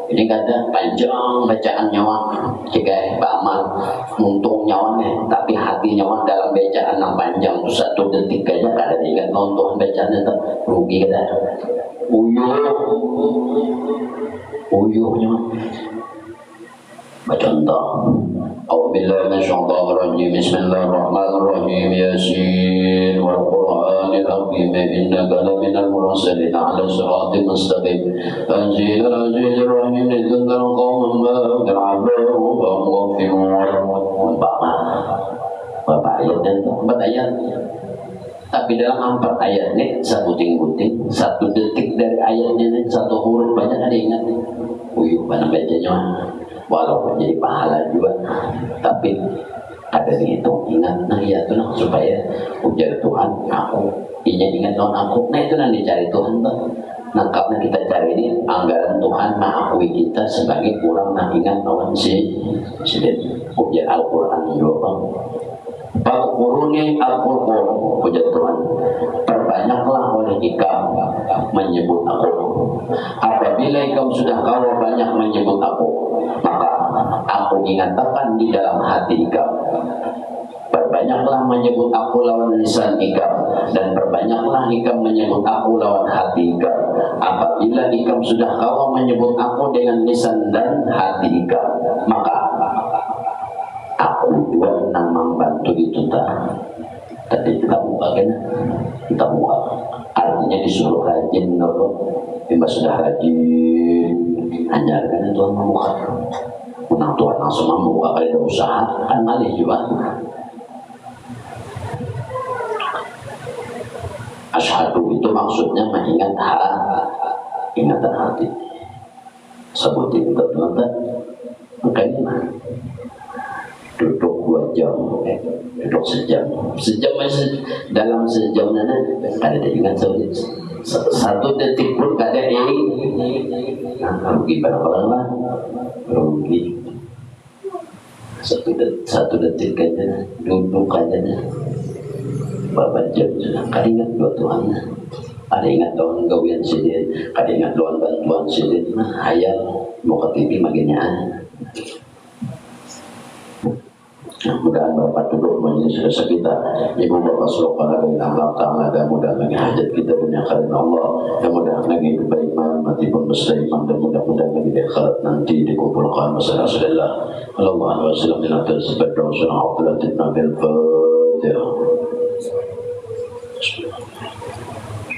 ini kada panjang bacaan nyawa jika beramal untung nyawanya tapi hati nyawa dalam bacaan yang panjang itu 1 detik aja kada ingat nonton bacaannya rugi kada uyuhnya contoh A'udzubillahi minasyaitonir rajim Bismillahirrahmanirrahim Yasin wal Qur'anil hakim innaka laminal mursalin 'ala siratin mustaqim Tanzilul azizir rahim litunzira qauman ma ya'lamun wa hum ghafilun. Berapa ayatnya? 4 ayat. Tapi dalam 4 ayat ini satu ting-ting, 1 detik dari ayatnya ini 1 huruf banyak ada ingat. Uyuh mana bacanya, walaupun jadi pahala juga, tapi ada dihitung ingat. Nah ya itu nah supaya ujar Tuhan aku, ingat non aku. Nah itu nanti dicari Tuhan tuh. Nah karena kita cari ini anggaran Tuhan mengakui kita sebagai kurang nah ingat lawan si ujar Al-Quran juga bang. Al-Quruni Al-Qur'an puja Tuhan, perbanyaklah oleh ikam menyebut aku. Apabila ikam sudah kau banyak menyebut aku, maka aku ingatkan di dalam hati ikam. Perbanyaklah menyebut aku lawan lisan ikam, dan perbanyaklah ikam menyebut aku lawan hati ikam. Apabila ikam sudah kau menyebut aku dengan lisan dan hati ikam, maka aku juga nang membantu itu tadi kita buka kan, kita buka artinya disuruh rajin loh. Bima sudah rajin ajarkan Tuhan membuka, menang Tuhan langsung membuka kali ada usaha kan malih juga. Asyhadu itu maksudnya mengingat ingatan hati. Sebutin Tuhan makanya duduk 2 jam, duduk sejam masih dalam sejam nana ada ingat 1 detik pun kada ini. Nah, rugi berapa lama? Rugi 1 detik aja, duduk aja berapa jam sudah. Kada ingat dua Tuhan, ada ingat lawan gawian sidin, kada ingat lawan bantuan sidin. Nah, hayal mau ke TV maginya. Mudah-mudahan Bapak duduk menjadi saudara kita, Ibu Bapak Sulawesi dengan Allah Ta'ala, dan mudah-mudahan lagi hajat kita dunia karena Allah, dan mudah-mudahan lagi kebaikan mati pun berseiman, dan mudah-mudahan lagi di akhirat nanti dikumpulkan bersama Rasulullah Sallallahu Alaihi Wasallam dengan tersebut doa surah Al-Fatihah Nabil Fatihah.